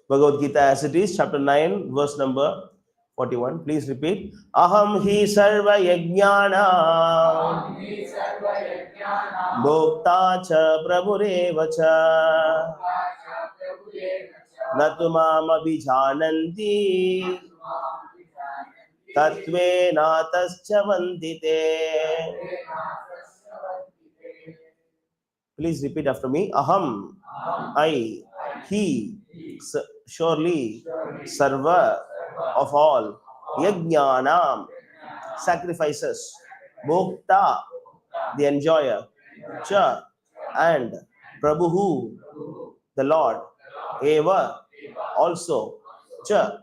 Bhagavad Gita as it is, chapter 9, verse number 41. Please repeat. Aham hi sarva yajnana bhokta cha prabhureva cha natu mam abhijananti tatve natascha vandite. Please repeat after me. Aham, I, he, surely, sarva, of all, yajnanam, sacrifices, bhokta, the enjoyer, cha, and prabhuhu, the Lord, eva, also, cha,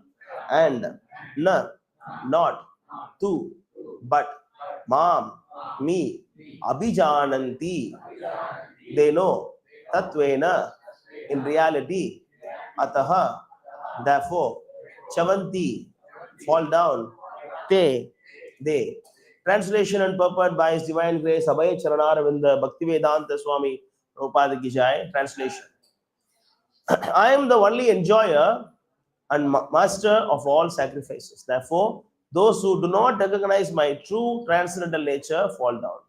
and na, not, tu, but, mam, me, abhijananti, they know, tatvena, in reality, ataha, therefore, chavanti, fall down, te, they. Translation and purport by His Divine Grace, Abhay Charanaravinda Bhaktivedanta Swami Prabhupada Ki Jai. Translation. I am the only enjoyer and master of all sacrifices. Therefore, those who do not recognize my true transcendental nature fall down.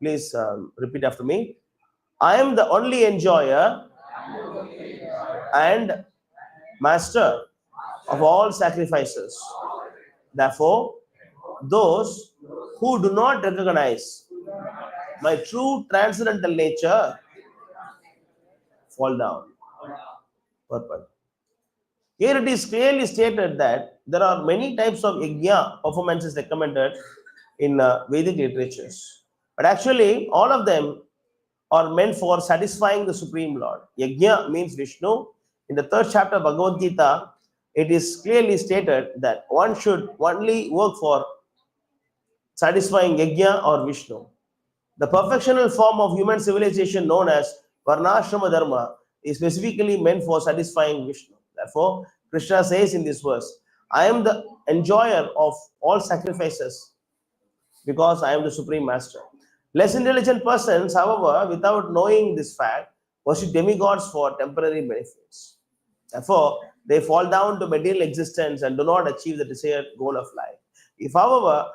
Please repeat after me. I am the only enjoyer and master of all sacrifices. Therefore, those who do not recognize my true transcendental nature fall down. Purport. Here it is clearly stated that there are many types of yajna performances recommended in Vedic literatures. But actually, all of them are meant for satisfying the Supreme Lord. Yajna means Vishnu. In the 3rd chapter of Bhagavad Gita, it is clearly stated that one should only work for satisfying Yajna or Vishnu. The perfectional form of human civilization known as Varnashrama Dharma is specifically meant for satisfying Vishnu. Therefore, Krishna says in this verse, I am the enjoyer of all sacrifices because I am the Supreme Master. Less intelligent persons, however, without knowing this fact, worship demigods for temporary benefits. Therefore, they fall down to material existence and do not achieve the desired goal of life. If, however,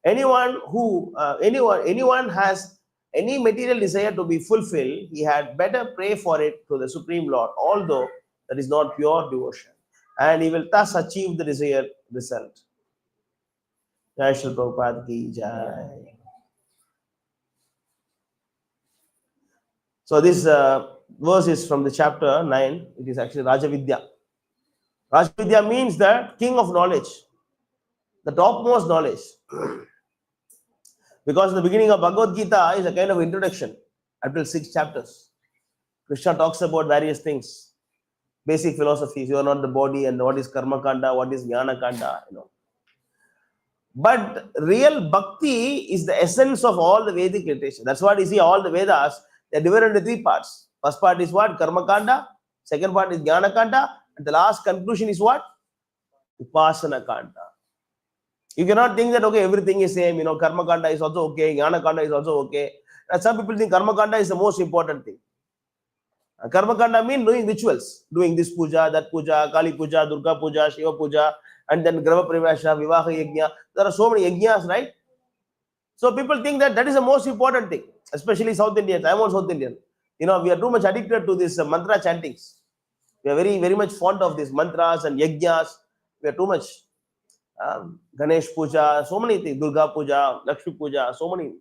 anyone has any material desire to be fulfilled, he had better pray for it to the Supreme Lord, although that is not pure devotion, and he will thus achieve the desired result. Jai Shri Prabhupada Ki Jai. So this verse is from the chapter 9. It is actually Rajavidya. Rajavidya means the king of knowledge, the topmost knowledge. Because the beginning of Bhagavad Gita is a kind of introduction until 6 chapters. Krishna talks about various things, basic philosophies. You are not the body, and what is karma kanda, what is jnana kanda, But real bhakti is the essence of all the Vedic literature. That's what you see, all the Vedas, they are divided into 3 parts. First part is what? Karma kanda. Second part is jnana kanda. And the last conclusion is what? Upasana kanda. You cannot think that, okay, everything is same, karma kanda is also okay, jnana kanda is also okay. And some people think karma kanda is the most important thing. Karma kanda means doing rituals, doing this puja, that puja, Kali puja, Durga puja, Shiva puja, and then Grava Pravesha, Vivaha Yajna. There are so many yajnas, right? So people think that that is the most important thing, especially South Indians. I am also South Indian. We are too much addicted to this mantra chantings. We are very, very much fond of these mantras and yajnas. We are too much. Ganesh puja, so many things, Durga puja, Lakshmi puja, so many.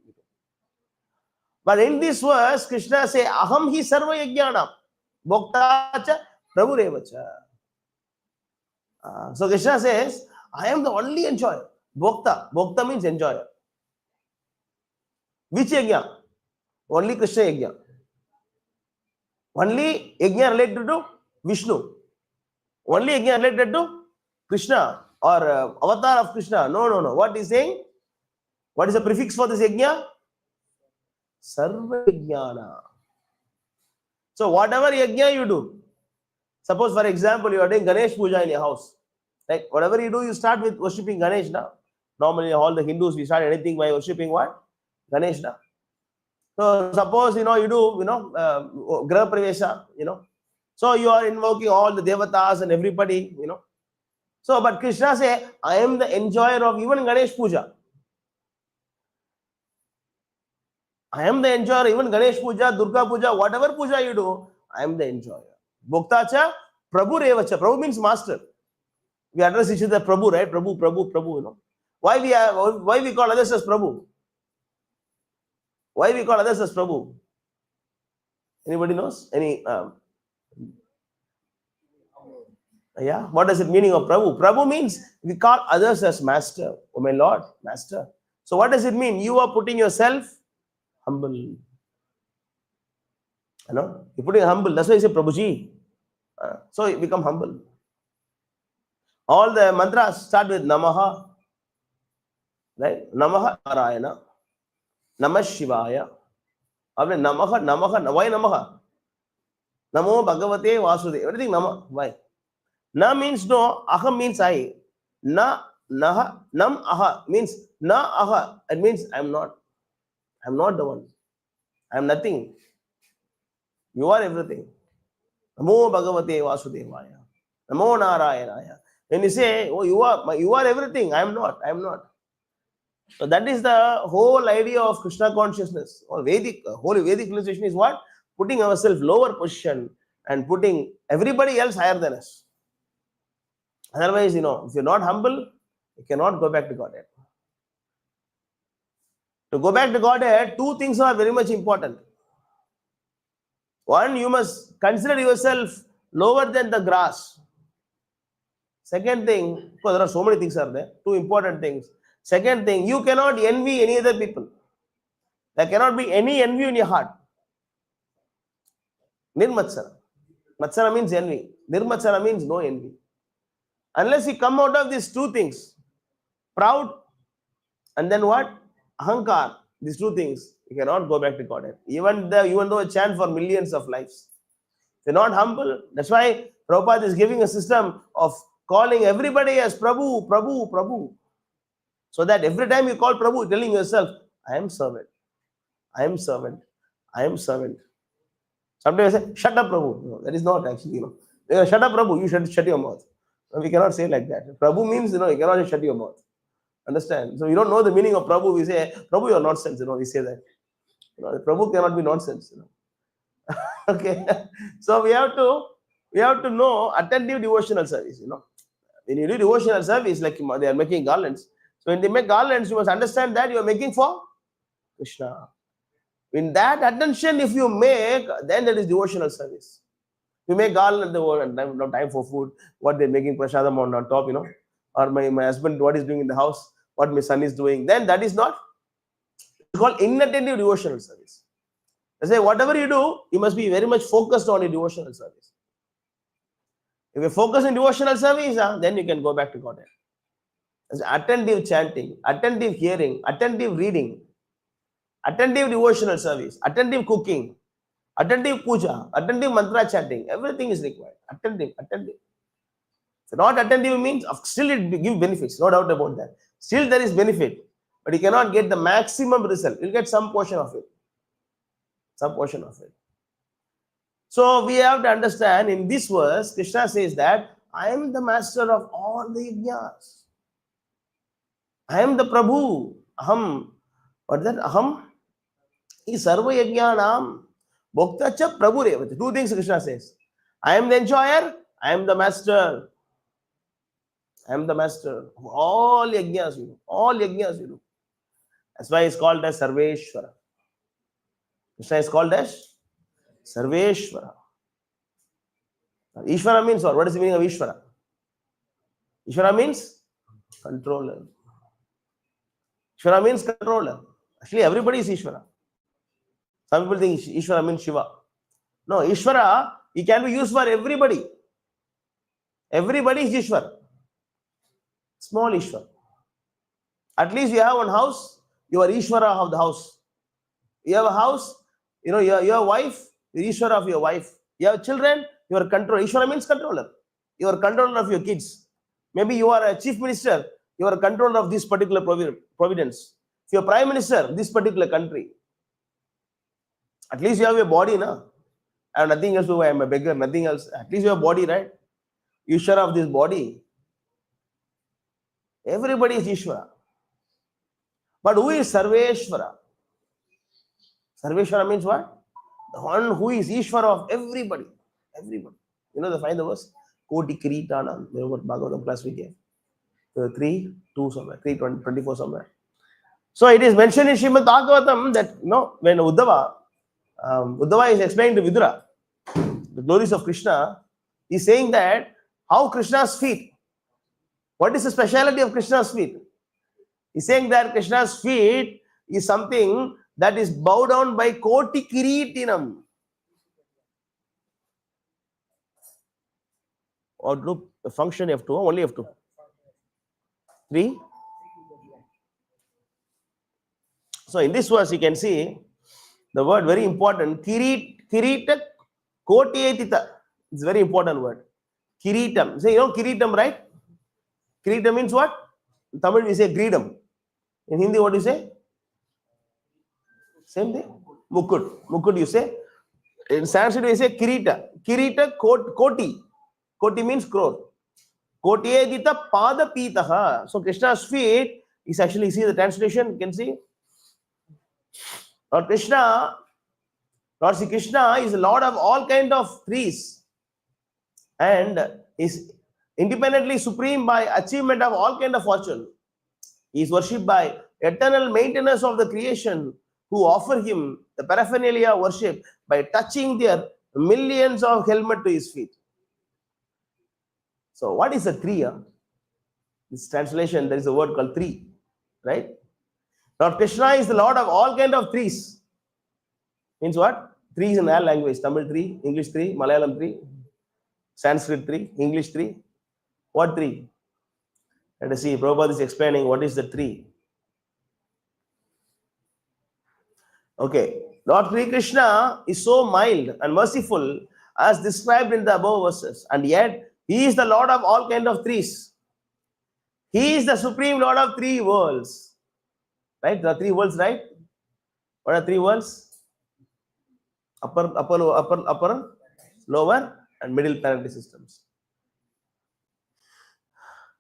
But in this verse, Krishna says, Aham hi sarva yajnanam, bhokta cha prabhureva cha. So Krishna says, I am the only enjoyer. Bhokta. Bhokta means enjoyer. Which yajna? Only Krishna yajna. Only yajna related to Vishnu. Only yajna related to Krishna or avatar of Krishna. No. What is saying? What is the prefix for this yajna? Sarva yajnana. So whatever yajna you do, suppose for example you are doing Ganesh puja in your house, like whatever you do, you start with worshipping Ganesh now. Normally all the Hindus, we start anything by worshipping what? Ganesh now. So suppose you do Graha Pravesha, So you are invoking all the devatas and everybody, So, but Krishna say, I am the enjoyer of even Ganesh Puja. I am the enjoyer, even Ganesh Puja, Durga Puja, whatever puja you do, I am the enjoyer. Bhoktacha, Prabhu Revacha. Prabhu means master. We address each other Prabhu, right? Prabhu, Prabhu, Prabhu, Why we call others as Prabhu? Why we call others as Prabhu? Anybody knows? Yeah, what does it meaning of Prabhu? Prabhu means we call others as master. Oh my Lord, master. So what does it mean? You are putting yourself humble. You're putting humble. That's why you say Prabhuji. So you become humble. All the mantras start with Namaha. Right? Namaha Narayana. Namah Shivaya. Namaha. Why Namaha? Namo Bhagavate Vasudeva. Everything Namah. Why? Na means no, Aham means I. Naha, Nam Aha means Na Aha. It means I am not. I am not the one. I am nothing. You are everything. Namo Bhagavate Vasudevaya. Namo Narayanaya. When you say, oh, you are everything, I am not. So that is the whole idea of Krishna consciousness. Whole Vedic realization is what? Putting ourselves lower position and putting everybody else higher than us. Otherwise, if you're not humble, you cannot go back to Godhead. To go back to Godhead, two things are very much important. One, you must consider yourself lower than the grass. Second thing, because there are so many things are there, two important things. Second thing, you cannot envy any other people. There cannot be any envy in your heart. Nirmatsara. Matsara means envy. Nirmatsara means no envy. Unless you come out of these two things, proud, and then what? Ahankar, these two things, you cannot go back to Godhead. Even though a chant for millions of lives. If you're not humble, that's why Prabhupada is giving a system of calling everybody as Prabhu, Prabhu, Prabhu. So that every time you call Prabhu, telling yourself, I am servant. I am servant. I am servant. Sometimes I say, shut up, Prabhu. No, that is not actually, shut up, Prabhu, you should shut your mouth. No, we cannot say like that. Prabhu means, you cannot just shut your mouth. Understand? So you don't know the meaning of Prabhu. We say, Prabhu, you are nonsense. We say that. Prabhu cannot be nonsense. Okay. So we have to know attentive devotional service. When you do devotional service, like they are making garlands. So when they make garlands, you must understand that you are making for Krishna. In that attention, if you make, then that is devotional service. You make garland, no time for food, what they're making prasadam on top, or my husband, what is doing in the house, what my son is doing, then that is not, it's called inattentive devotional service. I say, whatever you do, you must be very much focused on your devotional service. If you focus on devotional service, then you can go back to Godhead. Attentive chanting, attentive hearing, attentive reading, attentive devotional service, attentive cooking, attentive puja, attentive mantra chanting, everything is required. Attentive. So not attentive means, still it gives benefits, no doubt about that. Still there is benefit, but you cannot get the maximum result. You'll get some portion of it. So we have to understand, in this verse, Krishna says that I am the master of all the yajnas. I am the Prabhu. Aham. What is that? Aham is sarva yajnanam. Bhoktacha Prabhu Revati. Two things Krishna says. I am the enjoyer. I am the master. I am the master of all yajnas you do. All yajnas you do. That's why it's called as Sarveshwara. Krishna is called as Sarveshwara. Ishvara means what? What is the meaning of Ishvara? Ishvara means controller. Ishvara means controller. Actually, everybody is Ishvara. Some people think Ishvara means Shiva. No, Ishvara, it can be used for everybody. Everybody is Ishvara. Small Ishvara. At least you have one house, you are Ishvara of the house. You have a house, your wife, you are Ishvara of your wife. You have children, you are controller. Ishvara means controller. You are controller of your kids. Maybe you are a chief minister, you are a controller of this particular providence. If you are prime minister, this particular country. At least you have your body, na? I have nothing else to do. I am a beggar, nothing else. At least you have body, right? Ishvara of this body. Everybody is Ishvara. But who is Sarveshvara? Sarveshvara means what? The one who is Ishvara of everybody. Everybody. You know, find the verse? Koti Kiritana. You know what Bhagavatam class we gave? 3:2 somewhere, 3:24 somewhere. So it is mentioned in Srimad Bhagavatam that, you know, when Uddhava is explaining to Vidura the glories of Krishna, he is saying that how Krishna's feet, what is the speciality of Krishna's feet? He is saying that Krishna's feet is something that is bowed down by Koti Kiritinam. Or group function F2, only F2. 3. So in this verse you can see the word very important. Kirita Kotiyatita. It's a very important word. Kiritam. Say, you know Kiritam, right? Kiritam means what? In Tamil we say Gridam. In Hindi what do you say? Same thing. Mukut. Mukut you say. In Sanskrit we say Kirita. Kirita Koti. Koti means crore. Kotiyatita Pada Pitaha. So Krishna's feet is actually, see the translation, you can see. Lord Sri Krishna is the Lord of all kind of trees and is independently supreme by achievement of all kind of fortune. He is worshipped by eternal maintainers of the creation who offer him the paraphernalia worship by touching their millions of helmet to his feet. So what is a tree? This translation, there is a word called tree, right? Lord Krishna is the Lord of all kind of trees. Means what? Trees in all language. Tamil tree, English tree, Malayalam tree, Sanskrit tree, English tree. What tree? Let us see. Prabhupada is explaining what is the tree. Okay. Lord Sri Krishna is so mild and merciful as described in the above verses. And yet, he is the Lord of all kind of trees. He is the supreme Lord of 3 worlds. Right? There are 3 worlds, right? What are 3 worlds? Upper, lower, and middle planetary systems.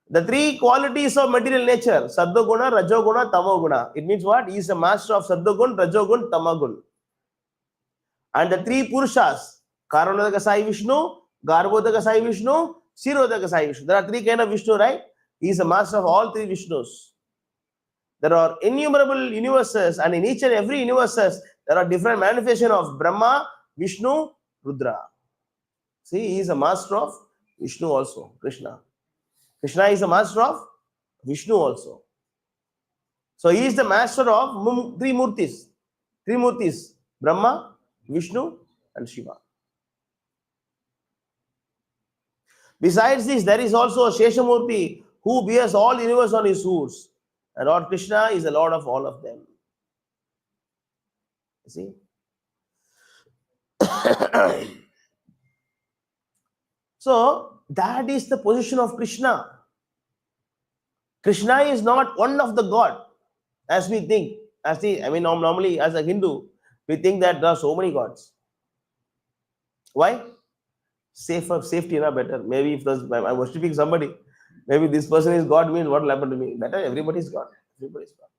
The 3 qualities of material nature, Sattva-guna, Rajo-guna, Tamo-guna. It means what? He is a master of Sattva-gun, Rajo-gun, Tamagun. And the 3 Purushas, Karanodaka Sai Vishnu, Garbhodaka Sai Vishnu, Shirodaka Sai Vishnu. There are 3 kind of Vishnu, right? He is a master of all 3 Vishnus. There are innumerable universes, and in each and every universes, there are different manifestations of Brahma, Vishnu, Rudra. See, he is a master of Vishnu also, Krishna. Krishna is a master of Vishnu also. So he is the master of 3 Murtis. 3 Murtis, Brahma, Vishnu, and Shiva. Besides this, there is also a Sheshamurti who bears all the universe on his shoulders. And Lord Krishna is the Lord of all of them. You see? So, that is the position of Krishna. Krishna is not one of the God, as we think. Normally, as a Hindu, we think that there are so many gods. Why? Safety, better. Maybe if I'm worshipping somebody, maybe this person is God, means what will happen to me? Better, everybody is God. Everybody is God.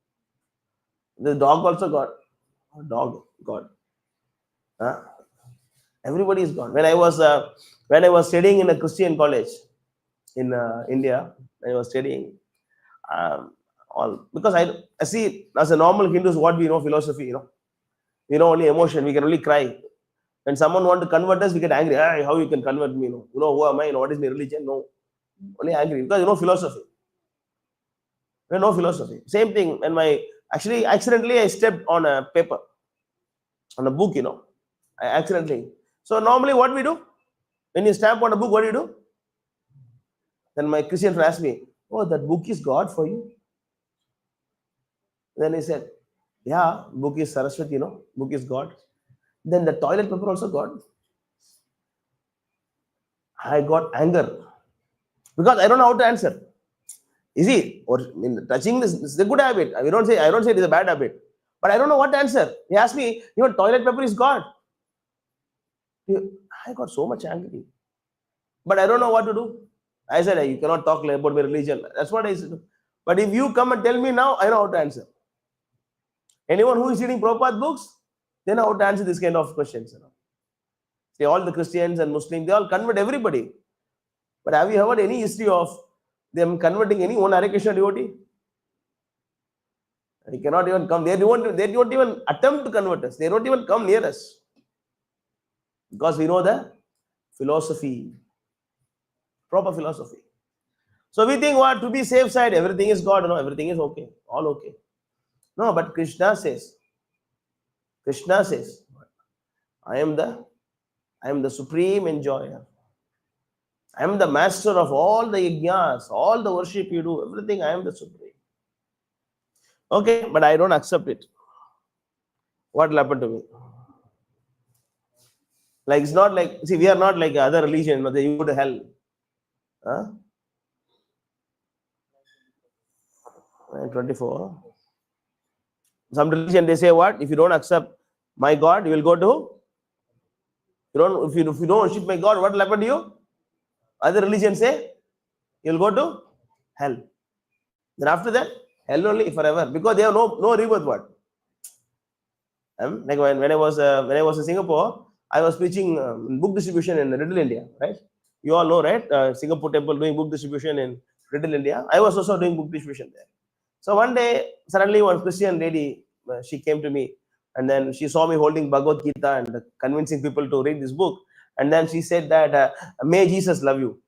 The dog also God. Dog, God. Everybody is God. When I was studying in a Christian college in India, I was studying because I see as a normal Hindus, what we know philosophy, we know only emotion. We can only cry. When someone wants to convert us, we get angry. How you can convert me? Who am I? What is my religion? No. Only angry because you know philosophy. You know philosophy. Same thing. When accidentally I stepped on a paper, on a book, I accidentally. So normally what we do? When you stamp on a book, what do you do? Then my Christian friend asked me, "Oh, that book is God for you?" Then he said, "Yeah, book is Saraswati, book is God." Then the toilet paper also God. I got anger because I don't know how to answer. Is it? Or touching this is a good habit. I don't say it is a bad habit. But I don't know what to answer. He asked me, toilet paper is God. I got so much angry. But I don't know what to do. I said, you cannot talk about my religion. That's what I said. But if you come and tell me now, I know how to answer. Anyone who is reading Prabhupada books, they know how to answer this kind of questions. See, all the Christians and Muslims, they all convert everybody. But have you heard any history of them converting any one Hare Krishna devotee? They cannot even come. They don't even attempt to convert us. They don't even come near us. Because we know the philosophy, proper philosophy. So we think what, to be safe side, everything is God, no, everything is okay, all okay. No, but Krishna says, I am the supreme enjoyer. I am the master of all the yajnas, all the worship you do, everything, I am the supreme. Okay, but I don't accept it. What will happen to me? Like, it's not like, see, we are not like other religion, but they go to hell. Huh? 24. Some religion, they say what? If you don't accept my God, you will go to, if you don't worship my God, what will happen to you? Other religions say, you will go to hell. Then after that, hell only forever, because they have no rebirth. What? Like when I was in Singapore, I was preaching book distribution in Little India, right? You all know, right? Singapore Temple doing book distribution in Little India. I was also doing book distribution there. So one day, suddenly one Christian lady, she came to me, and then she saw me holding Bhagavad Gita and convincing people to read this book. And then she said that, may Jesus love you.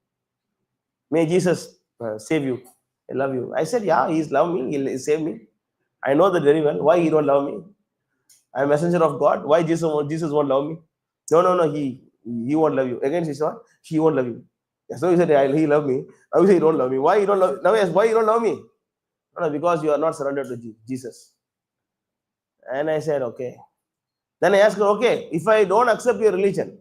May Jesus save you. I love you. I said, yeah, he's love me. He'll save me. I know that very well. Why he don't love me? I'm a messenger of God. Why Jesus won't love me? No. He won't love you. Again, she said, she won't love you. So he said, he love me. Now he said, he don't love me. Why you don't love? Now yes, why you don't love me? No, because you are not surrendered to Jesus. And I said, okay. Then I asked her, okay, if I don't accept your religion,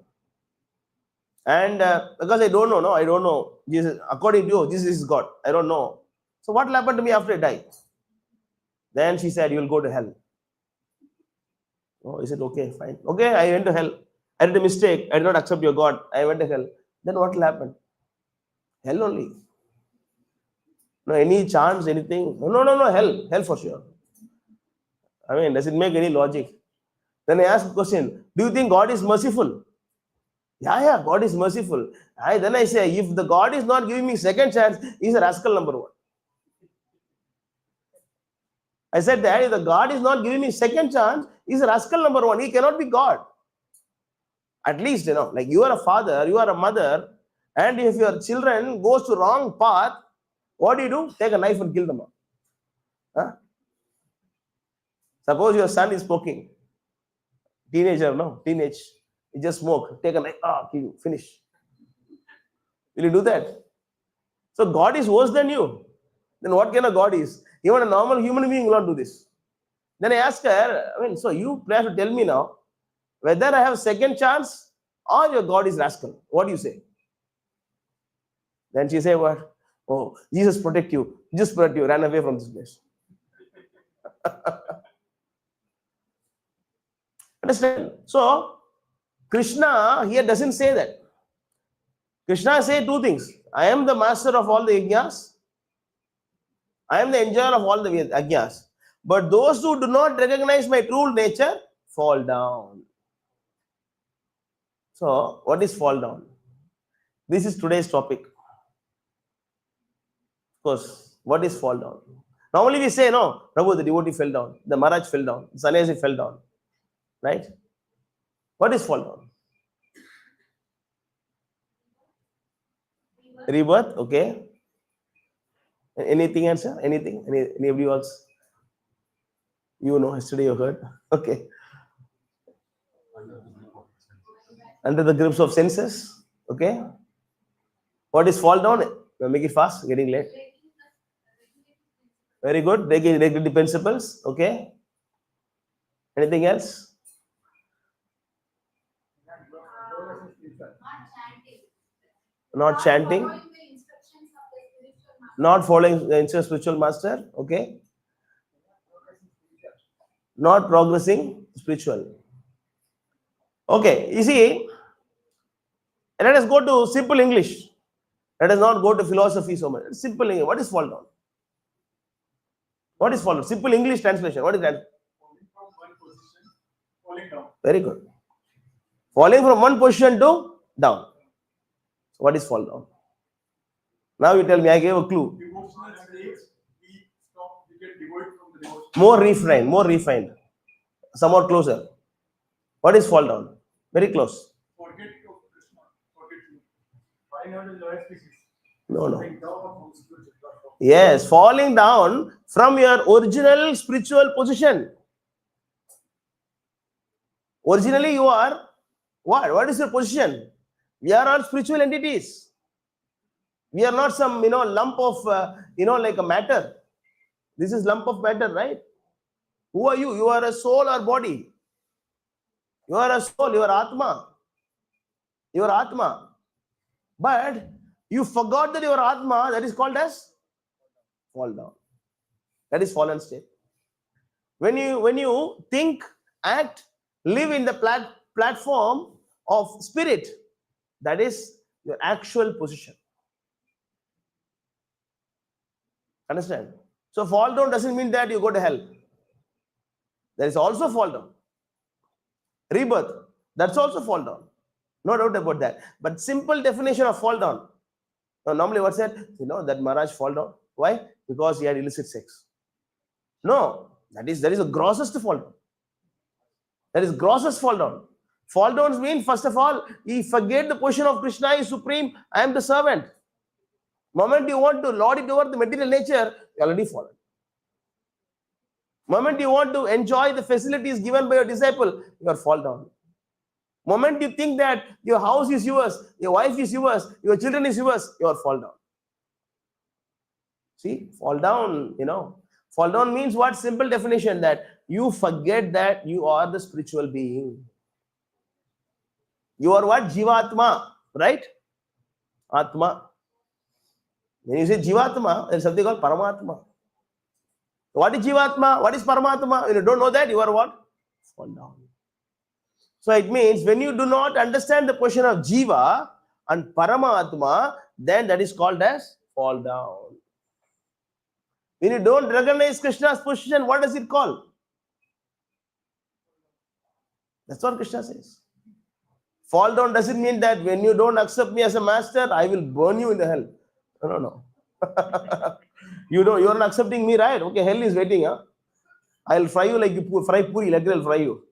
and because I don't know, Jesus, according to you, Jesus is God. I don't know. So what will happen to me after I die? Then she said, you will go to hell. Oh, is it okay? Fine. Okay, I went to hell. I did a mistake. I did not accept your God. I went to hell. Then what will happen? Hell only. No, any chance, anything? No, hell. Hell for sure. I mean, does it make any logic? Then I asked a question, do you think God is merciful? Yeah, God is merciful. Then I say, if the God is not giving me second chance, he's a rascal number one. I said that if the God is not giving me second chance, he's a rascal number one. He cannot be God. At least, like you are a father, you are a mother, and if your children goes to wrong path, what do? Take a knife and kill them. Huh? Suppose your son is smoking. Teenage. He just smoke. Take a knife, kill you, finish. Will you do that? So God is worse than you. Then what kind of God is? Even a normal human being will not do this. Then I asked her, so you have to tell me now, whether I have a second chance or your God is rascal. What do you say? Then she said, what? Oh, Jesus protect you. Just protect you. Ran away from this place. Understand? So, Krishna here doesn't say that. Krishna says two things. I am the master of all the yajnas. I am the enjoyer of all the yajnas. But those who do not recognize my true nature fall down. So, what is fall down? This is today's topic. Of course, what is fall down? Normally we say, no, Prabhu, the devotee fell down. The Maharaj fell down. The sannyasi fell down. Right? What is fall down? Rebirth, okay. Anything else? Anything? Anybody else? Yesterday you heard. Okay. Under the grips of senses. Okay. What is fall down? Make it fast, getting late. Very good. Regulative principles. Okay. Anything else? Not chanting. Not following the instructions of spiritual master. Okay. Not progressing spiritual. Okay. You see, And let us go to simple English. Let us not go to philosophy so much. Simple English. What is fall down? What is fall down? Simple English translation. What is that? Falling from one position, falling down. Very good. Falling from one position to down. So what is fall down? Now you tell me. I gave a clue. Devotional state, we stop, we get devoid from the devotion. More refined. More refined. Somewhat closer. What is fall down? Very close. Forget of Krishna, forget you. Falling out is lower species. No, no. Falling down from spiritual platform. Yes, falling down from your original spiritual position. Originally, you are what? What is your position? We are all spiritual entities. We are not some, lump of, like a matter. This is lump of matter, right? Who are you? You are a soul or body. You are a soul. You are Atma. You are Atma. But you forgot that you are Atma. That is called as fall down. That is fallen state. When you think, act, live in the platform of spirit, that is your actual position. Understand? So fall down doesn't mean that you go to hell. There is also fall down. Rebirth, that's also fall down. No doubt about that. But simple definition of fall down. Now, normally what's that? That Maharaj fall down. Why? Because he had illicit sex. No, that is the grossest fall down. That is grossest fall down. Fall downs mean, first of all, he forget the position of Krishna is supreme, I am the servant. Moment you want to lord it over the material nature, you already fallen. Moment you want to enjoy the facilities given by your disciple, you are fall down. Moment you think that your house is yours, your wife is yours, your children is yours, you are fall down. See, fall down, fall down means what? Simple definition, that you forget that you are the spiritual being. You are what? Jivatma, right? Atma. When you say Jivatma, there is something called Paramatma. What is Jivatma? What is Paramatma? When you don't know that, you are what? Fall down. So it means when you do not understand the position of Jiva and Paramatma, then that is called as fall down. When you don't recognize Krishna's position, what does it call? That's what Krishna says. Fall down doesn't mean that when you don't accept me as a master, I will burn you in the hell. No. You're not accepting me, right? Okay, hell is waiting, huh? I'll fry you like you fry puri, like I'll fry you.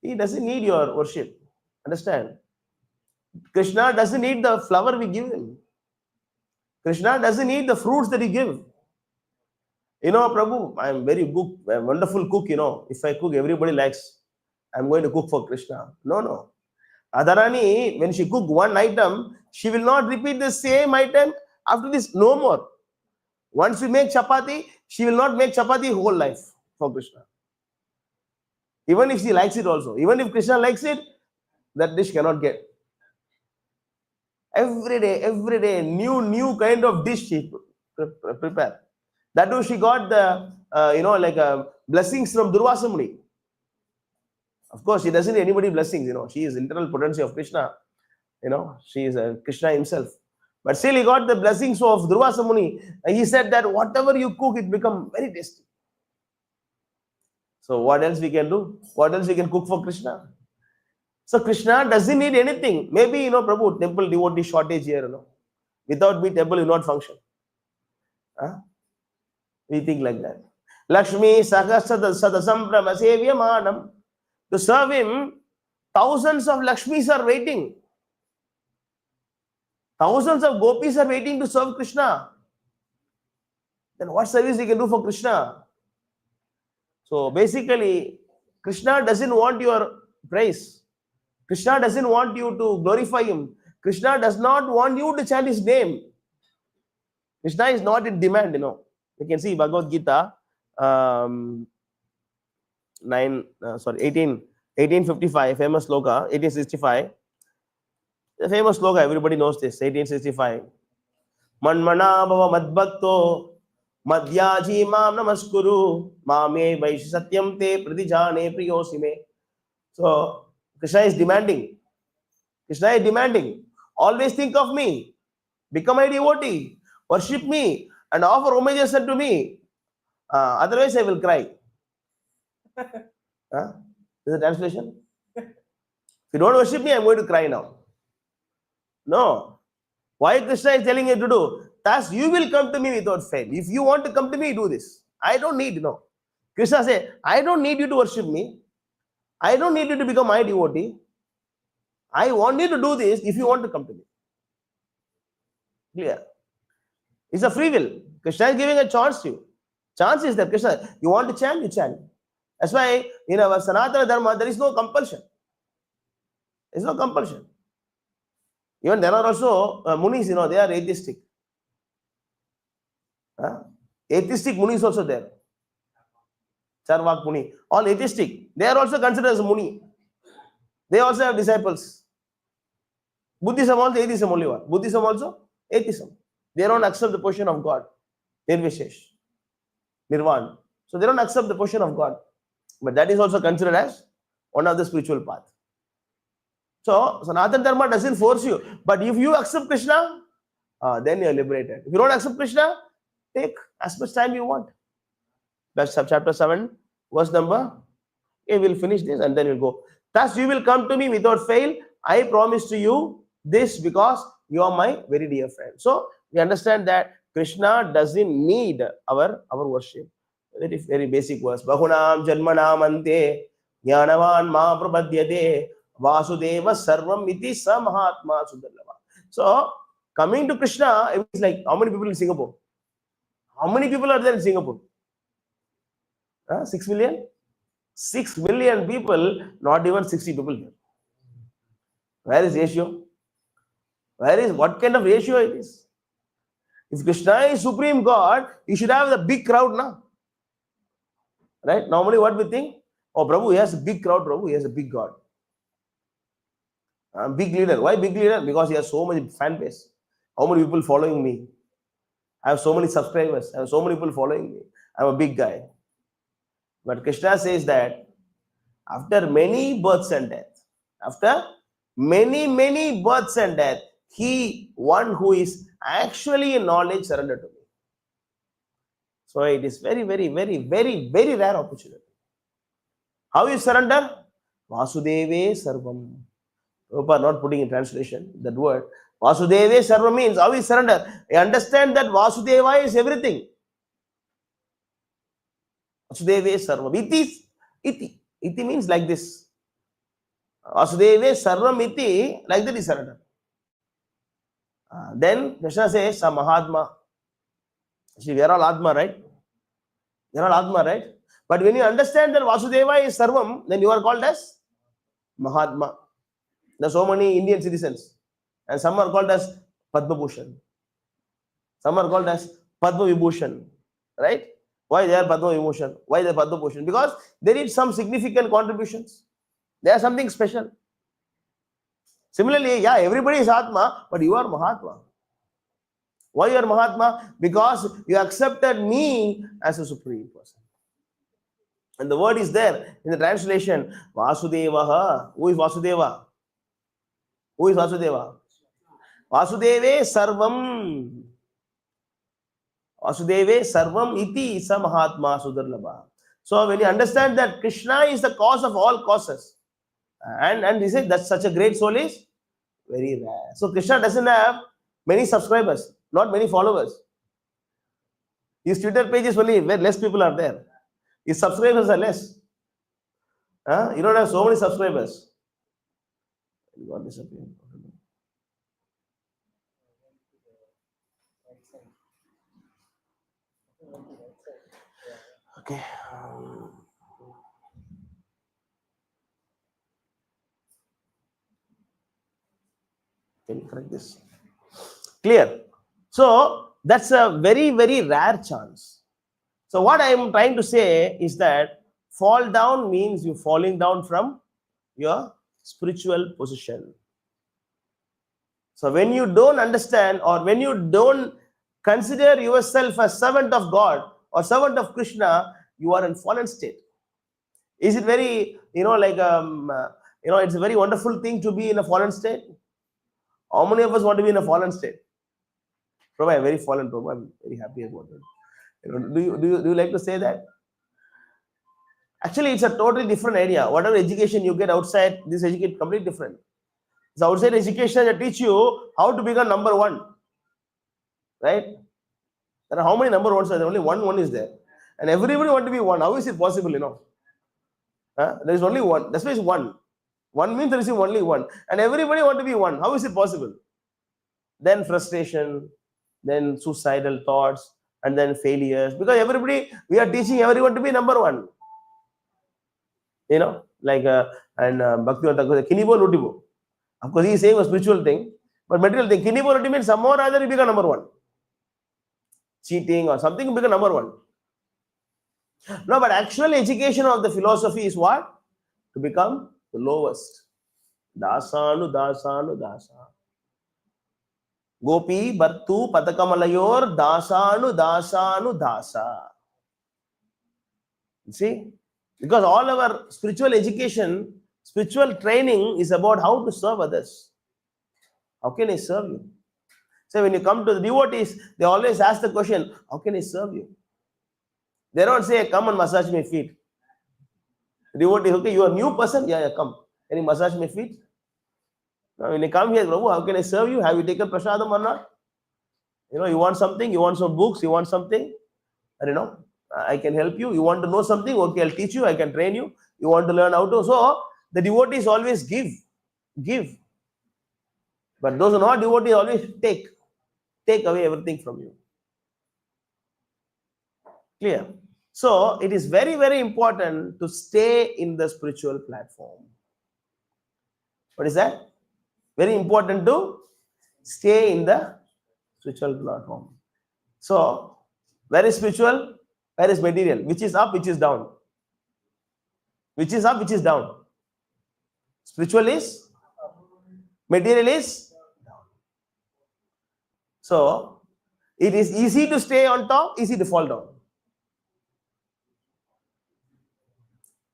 He doesn't need your worship. Understand? Krishna doesn't need the flower we give him. Krishna doesn't need the fruits that he give. Prabhu, I'm a wonderful cook, If I cook, everybody likes. I'm going to cook for Krishna. No. Adharani, when she cook one item, she will not repeat the same item after this, no more. Once we make chapati, she will not make chapati whole life for Krishna. Even if she likes it also. Even if Krishna likes it, that dish cannot get. Every day, new kind of dish she prepare. That too, she got the, blessings from Durvasa Muni. Of course, she doesn't need anybody blessings, She is internal potency of Krishna. She is Krishna himself. But still, he got the blessings of Durvasa Muni. And he said that whatever you cook, it becomes very tasty. So what else we can do? What else we can cook for Krishna? So Krishna doesn't need anything. Maybe, Prabhu, temple devotee shortage here, Without me, temple will not function. Huh? We think like that. Lakshmi Sakasada Brahmasevyamanam. To serve him, thousands of Lakshmis are waiting. Thousands of gopis are waiting to serve Krishna. Then what service we can do for Krishna? So basically, Krishna doesn't want your praise. Krishna doesn't want you to glorify him. Krishna does not want you to chant his name. Krishna is not in demand, You can see Bhagavad Gita 1855, famous sloka, 1865. The famous sloka, everybody knows this, 1865. Manmana bhava madbhakto madhyaji mam namaskuru mame vaishi satyam te pratijane priyosime. So Krishna is demanding. Krishna is demanding, always think of me, become my devotee, worship me, and offer homages unto me. Otherwise, I will cry. Huh? Is the translation? If you don't worship me, I'm going to cry now. No. Why Krishna is telling you to do? Thus, you will come to me without fail. If you want to come to me, do this. I don't need, no. Krishna says, I don't need you to worship me. I don't need you to become my devotee. I want you to do this if you want to come to me. Clear? It's a free will. Krishna is giving a chance to you. Chance is that Krishna, you want to chant, you chant. That's why in our Sanatana Dharma, there is no compulsion. There is no compulsion. Even there are also munis, they are atheistic. Atheistic munis also there. Charvak Muni, all atheistic. They are also considered as Muni. They also have disciples. Buddhism also atheism only one. Buddhism also atheism. They don't accept the position of God. Nirvishesh. Nirvan. So they don't accept the position of God. But that is also considered as one of the spiritual path. So Sanatana Dharma doesn't force you. But if you accept Krishna, then you are liberated. If you don't accept Krishna, take as much time you want. That's chapter 7, verse number. Okay, we'll finish this and then we'll go. Thus you will come to me without fail. I promise to you this because you are my very dear friend. So we understand that Krishna doesn't need our worship. Very, very basic verse. Bahunam janmanam ante jnanavan ma prapadyate vasudeva sarvam iti samahatma sudarlava. So coming to Krishna, it's like how many people in Singapore? How many people are there in Singapore? 6 million? 6 million people, not even 60 people here. Where is ratio? What kind of ratio it is? If Krishna is Supreme God, you should have the big crowd now. Right? Normally what we think? Oh, Prabhu, he has a big crowd, Prabhu, he has a big God. Big leader. Why big leader? Because he has so much fan base. How many people following me? I have so many subscribers. I have so many people following me. I'm a big guy. But Krishna says that after many births and death, after many births and death, he, one who is actually in knowledge, surrendered to me. So it is very rare opportunity. How you surrender? Vasudeve Sarvam. Prabhupada not putting in translation that word. Vasudeve Sarvam means how you surrender. You understand that Vasudeva is everything. Vasudeve Sarvam. Iti. Iti means like this. Vasudeve Sarvam iti, like that is surrender. Then Krishna says, Sa Mahatma. See, we are all Atma, right? We are all Atma, right? But when you understand that Vasudeva is Sarvam, then you are called as Mahatma. There are so many Indian citizens. And some are called as Padma Bhushan. Some are called as Padma Vibhushan. Right? Why they are Padma Vibhushan? Why they are Padma Bhushan? Because they need some significant contributions. They are something special. Similarly, yeah, everybody is Atma, but you are Mahatma. Why you are Mahatma? Because you accepted me as a supreme person. And the word is there in the translation, Vasudevaha. Who is Vasudeva? Who is Vasudeva? Vasudeve Sarvam. Vasudeve Sarvam iti sa Mahatma Sudarlabha. So when you understand that Krishna is the cause of all causes, and he said that such a great soul is very rare. So Krishna doesn't have many subscribers, not many followers. His Twitter page is only where less people are there. His subscribers are less. You don't have so many subscribers. God disappeared. Okay. Can you correct this? Clear. So that's a very rare chance. So what I am trying to say is that fall down means you falling down from your spiritual position. So when you don't understand or when you don't consider yourself a servant of God or servant of Krishna, you are in fallen state. Is it very, like it's a very wonderful thing to be in a fallen state. How many of us want to be in a fallen state? Prabhu, I'm very fallen, Prabhu. I'm very happy about it. Do you like to say that? Actually, it's a totally different area. Whatever education you get outside, this education completely different. It's outside education that teach you how to become number one. Right? There are how many number ones are there? Only one is there. And everybody want to be one. How is it possible, There is only one. That's why it's one. One means there is only one. And everybody want to be one. How is it possible? Then frustration, then suicidal thoughts, and then failures. Because we are teaching everyone to be number one. Like Bhakti Thakur, Kinibo Lutibo. Of course, he is saying a spiritual thing, but material thing. Kinibo Luti means some or other you become number one. Cheating or something, you become number one. No, but actual education of the philosophy is what? To become the lowest. Dasanu, dasanu, dasa. Gopi, Bhartu, Patakamalayur, dasanu, dasanu, dasa. You see? Because all our spiritual education, spiritual training is about how to serve others. How can I serve you? So when you come to the devotees, they always ask the question, how can I serve you? They don't say, come and massage my feet. The devotee, okay, you are a new person? Yeah, come. Can you massage my feet? Now when you come here, Prabhu, how can I serve you? Have you taken prasadam or not? You want something? You want some books? You want something? I can help you. You want to know something? Okay, I'll teach you. I can train you. You want to learn how to? So, the devotees always give. But those who are not devotees always take away everything from you. Clear? So, it is very, very important to stay in the spiritual platform. What is that? Very important to stay in the spiritual platform. So, where is spiritual? Where is material? Which is up, which is down? Which is up, which is down? Spiritual is? Material is? Down. So, it is easy to stay on top, easy to fall down.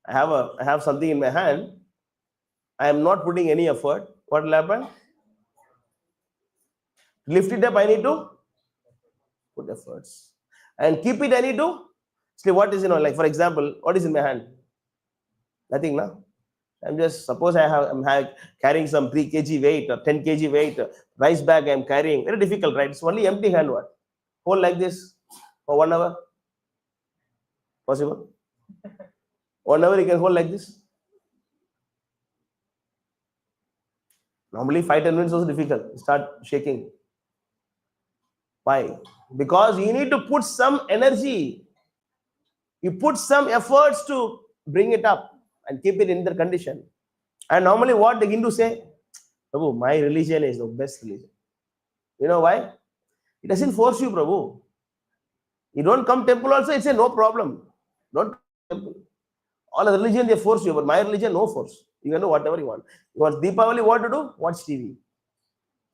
I have something in my hand. I am not putting any effort. What will happen? Lift it up, I need to put efforts. And keep it, I need to. See what is, like for example, what is in my hand? Nothing, no? I'm just, suppose I'm carrying some 3 kg weight or 10 kg weight, rice bag I'm carrying. Very difficult, right? It's only empty hand, what? Hold like this for 1 hour. Possible? 1 hour you can hold like this. Normally 5-10 minutes was difficult. Start shaking. Why? Because you need to put some energy. You put some efforts to bring it up and keep it in the condition. And normally what the Hindus say? Prabhu, my religion is the best religion. You know why? It doesn't force you, Prabhu. You don't come temple also, it's a no problem. Don't come temple. All the religion they force you, but my religion no force. You can do whatever you want. You want Deepavali, what to do? Watch TV.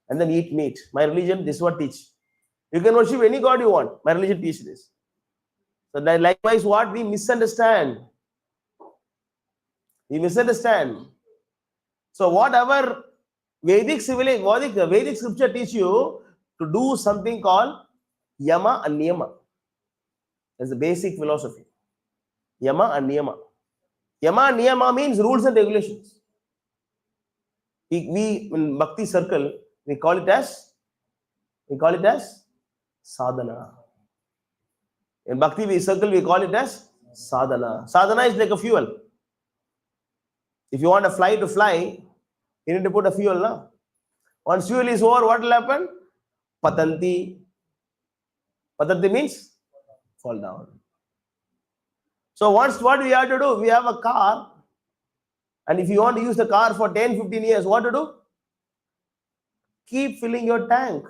And then eat meat. My religion, this is what teach. You can worship any god you want. My religion teaches this. So likewise, what we misunderstand. We misunderstand. So whatever Vedic scripture teach you to do something called Yama and Niyama. That's the basic philosophy. Yama and Niyama. Yama and Niyama means rules and regulations. We in Bhakti circle, we call it as sadhana. In Bhakti circle, we call it as sadhana. Sadhana is like a fuel. If you want a fly to fly, you need to put a fuel, no? Once fuel is over, what will happen? Patanti. Patanti means fall down. So once what we have to do, we have a car, and if you want to use the car for 10-15 years, what to do? Keep filling your tank.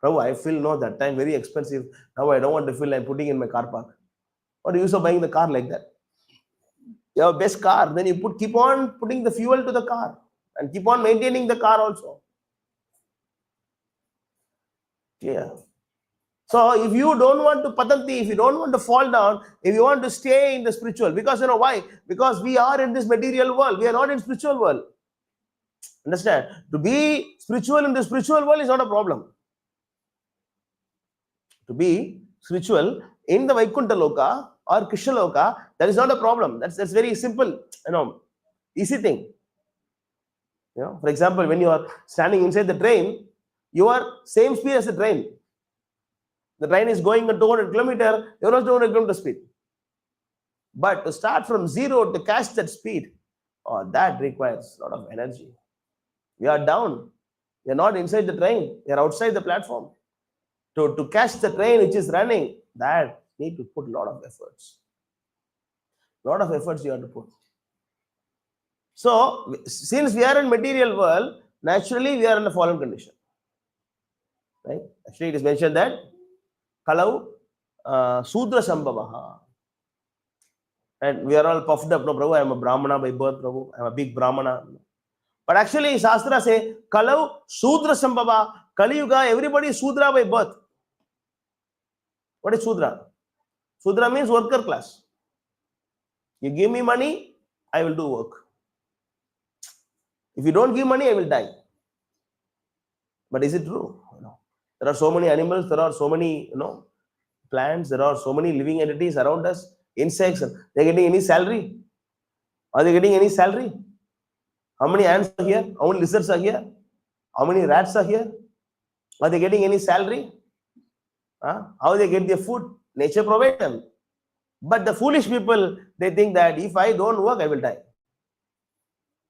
Prabhu, I fill, no, that time very expensive. Now I don't want to fill, I'm putting in my car park. What do you use of buying the car like that? You have a best car, then you keep on putting the fuel to the car and keep on maintaining the car also. Yeah. So if you don't want to patanti, if you don't want to fall down, if you want to stay in the spiritual, because you know why? Because we are in this material world. We are not in spiritual world. Understand? To be spiritual in the spiritual world is not a problem. To be spiritual in the Vaikuntha Loka or Krishna Loka, that is not a problem. That's very simple, easy thing. For example, when you are standing inside the train, you are same speed as the train. The train is going at 200 km, you are not 200 km speed. But to start from zero to catch that speed, that requires a lot of energy. We are down. We are not inside the train. We are outside the platform. To catch the train which is running, that need to put a lot of efforts. A lot of efforts you have to put. So, since we are in material world, naturally we are in a fallen condition. Right? Actually, it is mentioned that Kalau Sudra Sambhavaha. And we are all puffed up. No, Prabhu, I am a Brahmana by birth, Prabhu. I am a big Brahmana. But actually, Shastra say, Kalau Sudra Sambhava, Kali Yuga, everybody is Sudra by birth. What is Sudra? Sudra means worker class. You give me money, I will do work. If you don't give money, I will die. But is it true? There are so many animals, there are so many, plants, there are so many living entities around us, insects. They are getting any salary? Are they getting any salary? How many ants are here? How many lizards are here? How many rats are here? Are they getting any salary? How they get their food? Nature provides them. But the foolish people, they think that if I don't work, I will die.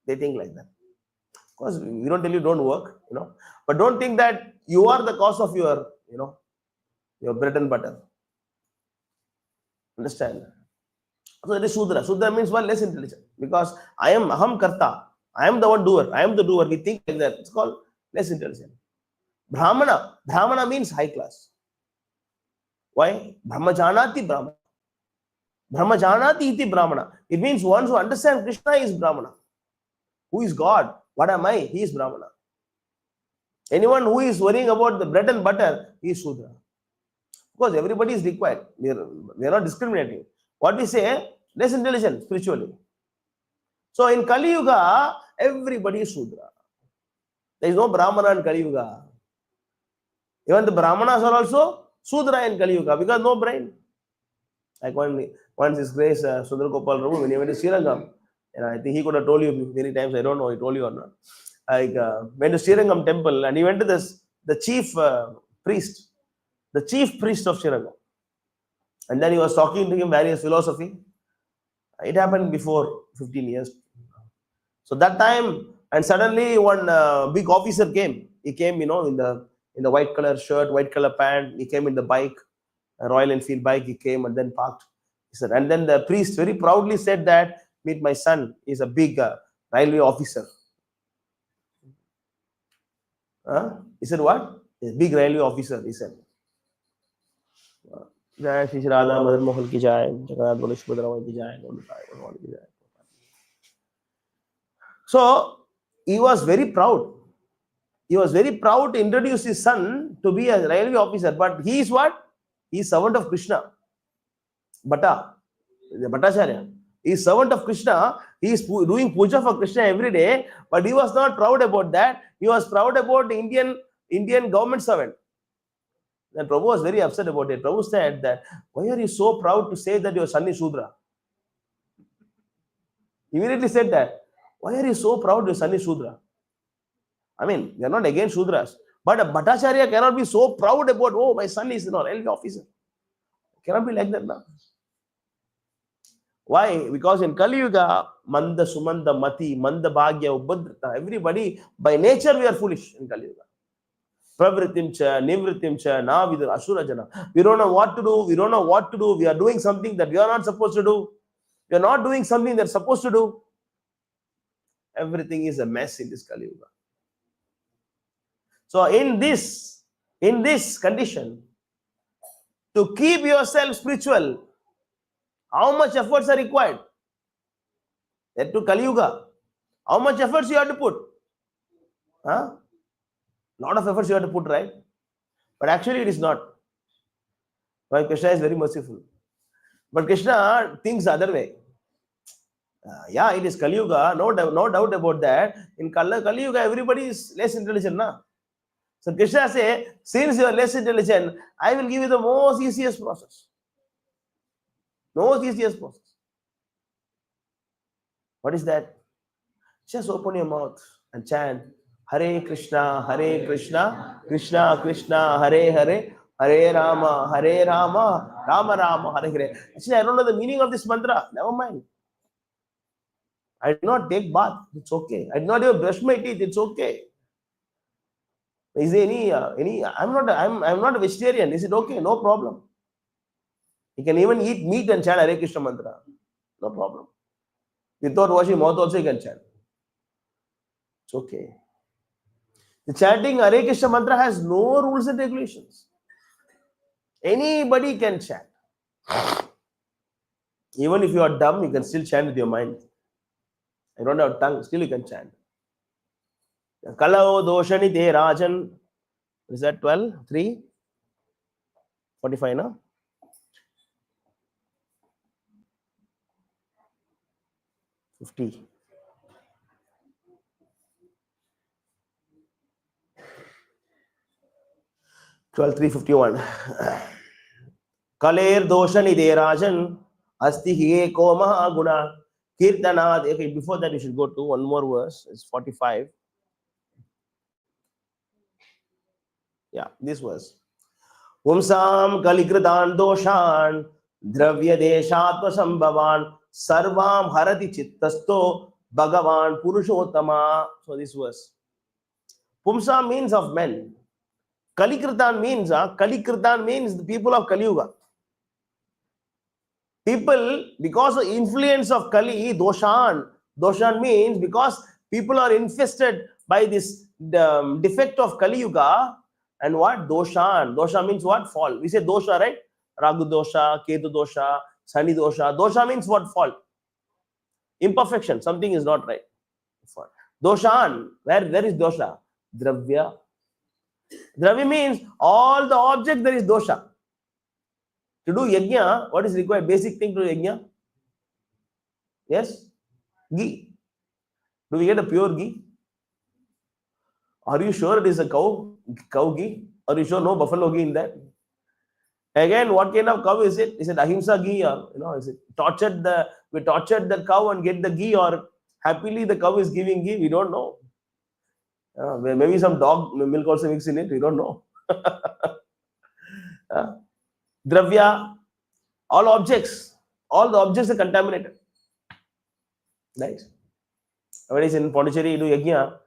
They think like that. Of course, we don't tell you don't work, but don't think that you are the cause of your, your bread and butter. Understand? So it is Sudra. Sudra means one less intelligent, because I am Aham Karta. I am the one doer. I am the doer. We think like that. It's called less intelligent. Brahmana. Brahmana means high class. Why? Brahmajanati Brahmana. Brahmajanati iti Brahmana. It means one who understands Krishna is Brahmana. Who is God? What am I? He is Brahmana. Anyone who is worrying about the bread and butter, he is Sudra. Because everybody is required. We are not discriminating. What we say, less intelligent spiritually. So in Kali Yuga, everybody is Sudra. There is no Brahmana in Kali Yuga. Even the Brahmanas are also Sudra in Kali Yuga because no brain. Like once His Grace Sundar Gopal Prabhu, when he went to Srirangam, I think he could have told you many times, I don't know, he told you or not. Went to Srirangam temple and he went to the chief priest of Srirangam. And then he was talking to him various philosophy. It happened before 15 years. So that time, and suddenly one big officer came. He came, in the white color shirt, white color pant. He came in the bike, a Royal Enfield bike. He came and then parked. He said, and then the priest very proudly said that, meet my son. He's a big railway officer. He said, what? He's a big railway officer, he said. Jai Shri Radha Madan Mohan ki jai, Jagannath Bolo Subhadra ki jai, ki jai. So he was very proud. He was very proud to introduce his son to be a railway officer. But he is what? He is servant of Krishna. Bhatta, the Bhattacharya. He is servant of Krishna. He is doing puja for Krishna every day. But he was not proud about that. He was proud about the Indian government servant. Then Prabhu was very upset about it. Prabhu said that, why are you so proud to say that your son is Shudra? He immediately said that. Why are you so proud your son is Shudra? I mean, we are not against Shudras. But a Bhattacharya cannot be so proud about, oh, my son is a railway officer. Cannot be like that now. Why? Because in Kali Yuga, Manda Sumanda Mati, Manda Bhagya Ubhadrata, everybody, by nature we are foolish in Kali Yuga. Pravritimcha, Nivritimcha, Navidar, Asura Jana. We don't know what to do. We don't know what to do. We are doing something that we are not supposed to do. We are not doing something that we are supposed to do. Everything is a mess in this Kali Yuga. So in this condition, to keep yourself spiritual, how much efforts are required? That to Kali Yuga. How much efforts you have to put? Lot of efforts you have to put, right? But actually it is not. Why? Krishna is very merciful. But Krishna thinks the other way. Yeah, it is Kali Yuga, no doubt about that. In Kali Yuga, everybody is less intelligent. Na? So Krishna say, since you are less intelligent, I will give you the most easiest process. Most easiest process. What is that? Just open your mouth and chant Hare Krishna, Krishna Krishna, Hare Hare, Hare Rama, Rama Rama, Hare Hare. Actually, I don't know the meaning of this mantra. Never mind. I do not take bath. It's okay. I do not even brush my teeth. It's okay. Is there any? I'm not a vegetarian. Is it okay? No problem. You can even eat meat and chant Hare Krishna mantra. No problem. Without washing mouth also you can chant. It's okay. The chanting Hare Krishna mantra has no rules and regulations. Anybody can chant. Even if you are dumb, you can still chant with your mind. I don't have tongue, still you can chant. Kalau doshani te rajan. Is that 12? 3? 45 now? $50. 12,351. Kaler doshani de rajan asti hi eko mahaguna kirtanad. Okay, before that you should go to one more verse. It's 45. Yeah, this verse. Pumsam kalikritan doshan dravya deshatva sambhavan sarvam harati chittasto bhagavan purushottama. So this verse. Pumsam means of men. Kalikritan means the people of Kali Yuga. People, because of influence of Kali, doshan means because people are infested by this defect of Kali Yuga. And what? Dosha means what? Fall. We say dosha, right? Ragu dosha, Ketu dosha, Sani dosha. Dosha means what? Fault. Imperfection. Something is not right. Doshan. Where is dosha? Dravya. Dravya means all the objects there is dosha. To do yajna, what is required? Basic thing to do yajna? Yes? Ghee. Do we get a pure ghee? Are you sure it is a cow ghee? Are you sure no buffalo ghee in that? Again, what kind of cow is it? Is it ahimsa ghee, or is it we tortured the cow and get the ghee, or happily the cow is giving ghee? We don't know. Maybe some dog milk also mixed in it. We don't know. Dravya, all the objects are contaminated. Right? When it's in Pondicherry, do yajna,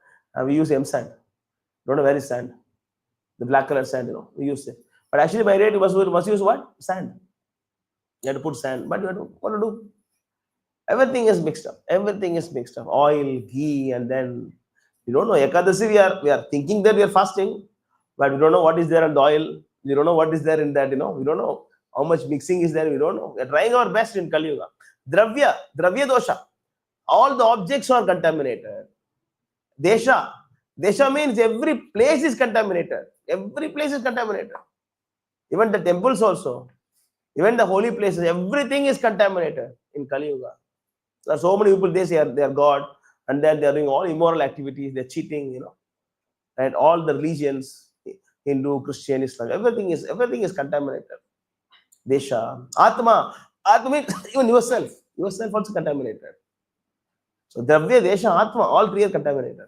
we use M sand. Don't know where is sand. The black color sand, we use it. But actually, by right, you must use what? Sand. You have to put sand. But what to do? Everything is mixed up. Oil, ghee, and then we don't know. Ekadasi, we are thinking that we are fasting, but we don't know what is there in the oil. We don't know what is there in that. We don't know how much mixing is there. We don't know. We are trying our best in Kali Yuga. Dravya dosha. All the objects are contaminated. Desha means every place is contaminated. Even the temples also. Even the holy places. Everything is contaminated in Kali Yuga. There are so many people, they say they are God, and then they are doing all immoral activities. They are cheating, and all the religions, Hindu, Christian, Islam, everything is contaminated. Desha. Atma means even yourself also contaminated. So Dravya, Desha, Atma, all three are contaminated.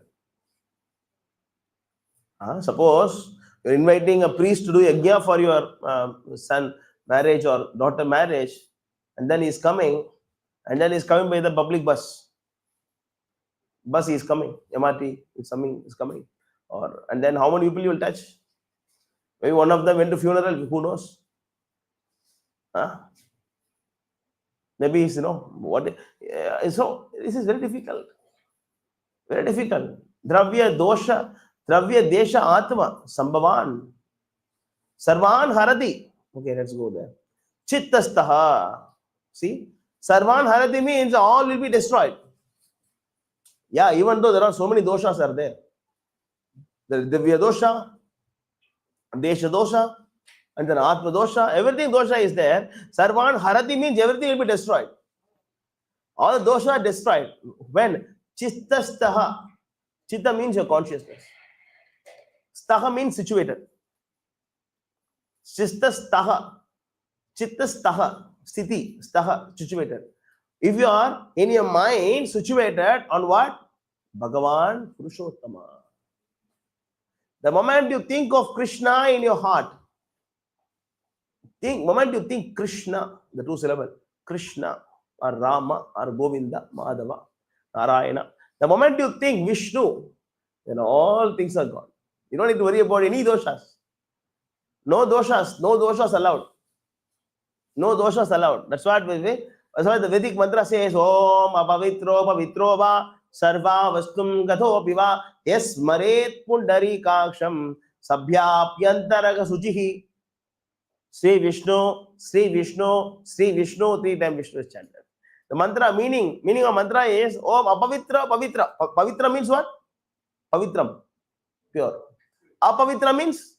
Suppose you're inviting a priest to do yajna for your son marriage or daughter marriage, and then he's coming by the public bus. Bus is coming, MRT is coming. And then how many people you will touch? Maybe one of them went to funeral, who knows? Maybe what? So this is very difficult. Dravya desha atma sambhavan sarvan harati. Okay, let's go there. Chittastaha. See, sarvan harati means all will be destroyed. Yeah, even though there are so many doshas are there. The Divya dosha, Desha dosha, And then Atma dosha, everything dosha is there. Sarvan harati means everything will be destroyed. All the dosha are destroyed. When? Chittastaha. Chitta means your consciousness. Staha means situated. Chittastaha. Chittastaha. Sthiti. Staha. Situated. If you are in your mind situated on what? Bhagavan Purushottama. The moment you think of Krishna in your heart, moment you think Krishna, the two syllable, Krishna or Rama or Govinda, Madhava, Narayana. The moment you think Vishnu, then all things are gone. You don't need to worry about any doshas. No doshas allowed. No doshas allowed. That's why the Vedic mantra says, Om apavitro pavitro va sarva vastum gatho piva yes maret pundari kaksham sabhyapyantaraga suchihi. Sri Vishnu, Sri Vishnu, Sri Vishnu, 3 times Vishnu is chanted. The mantra meaning of mantra is Om apavitra pavitra. Pavitra means what? Pavitram, pure. Apavitra means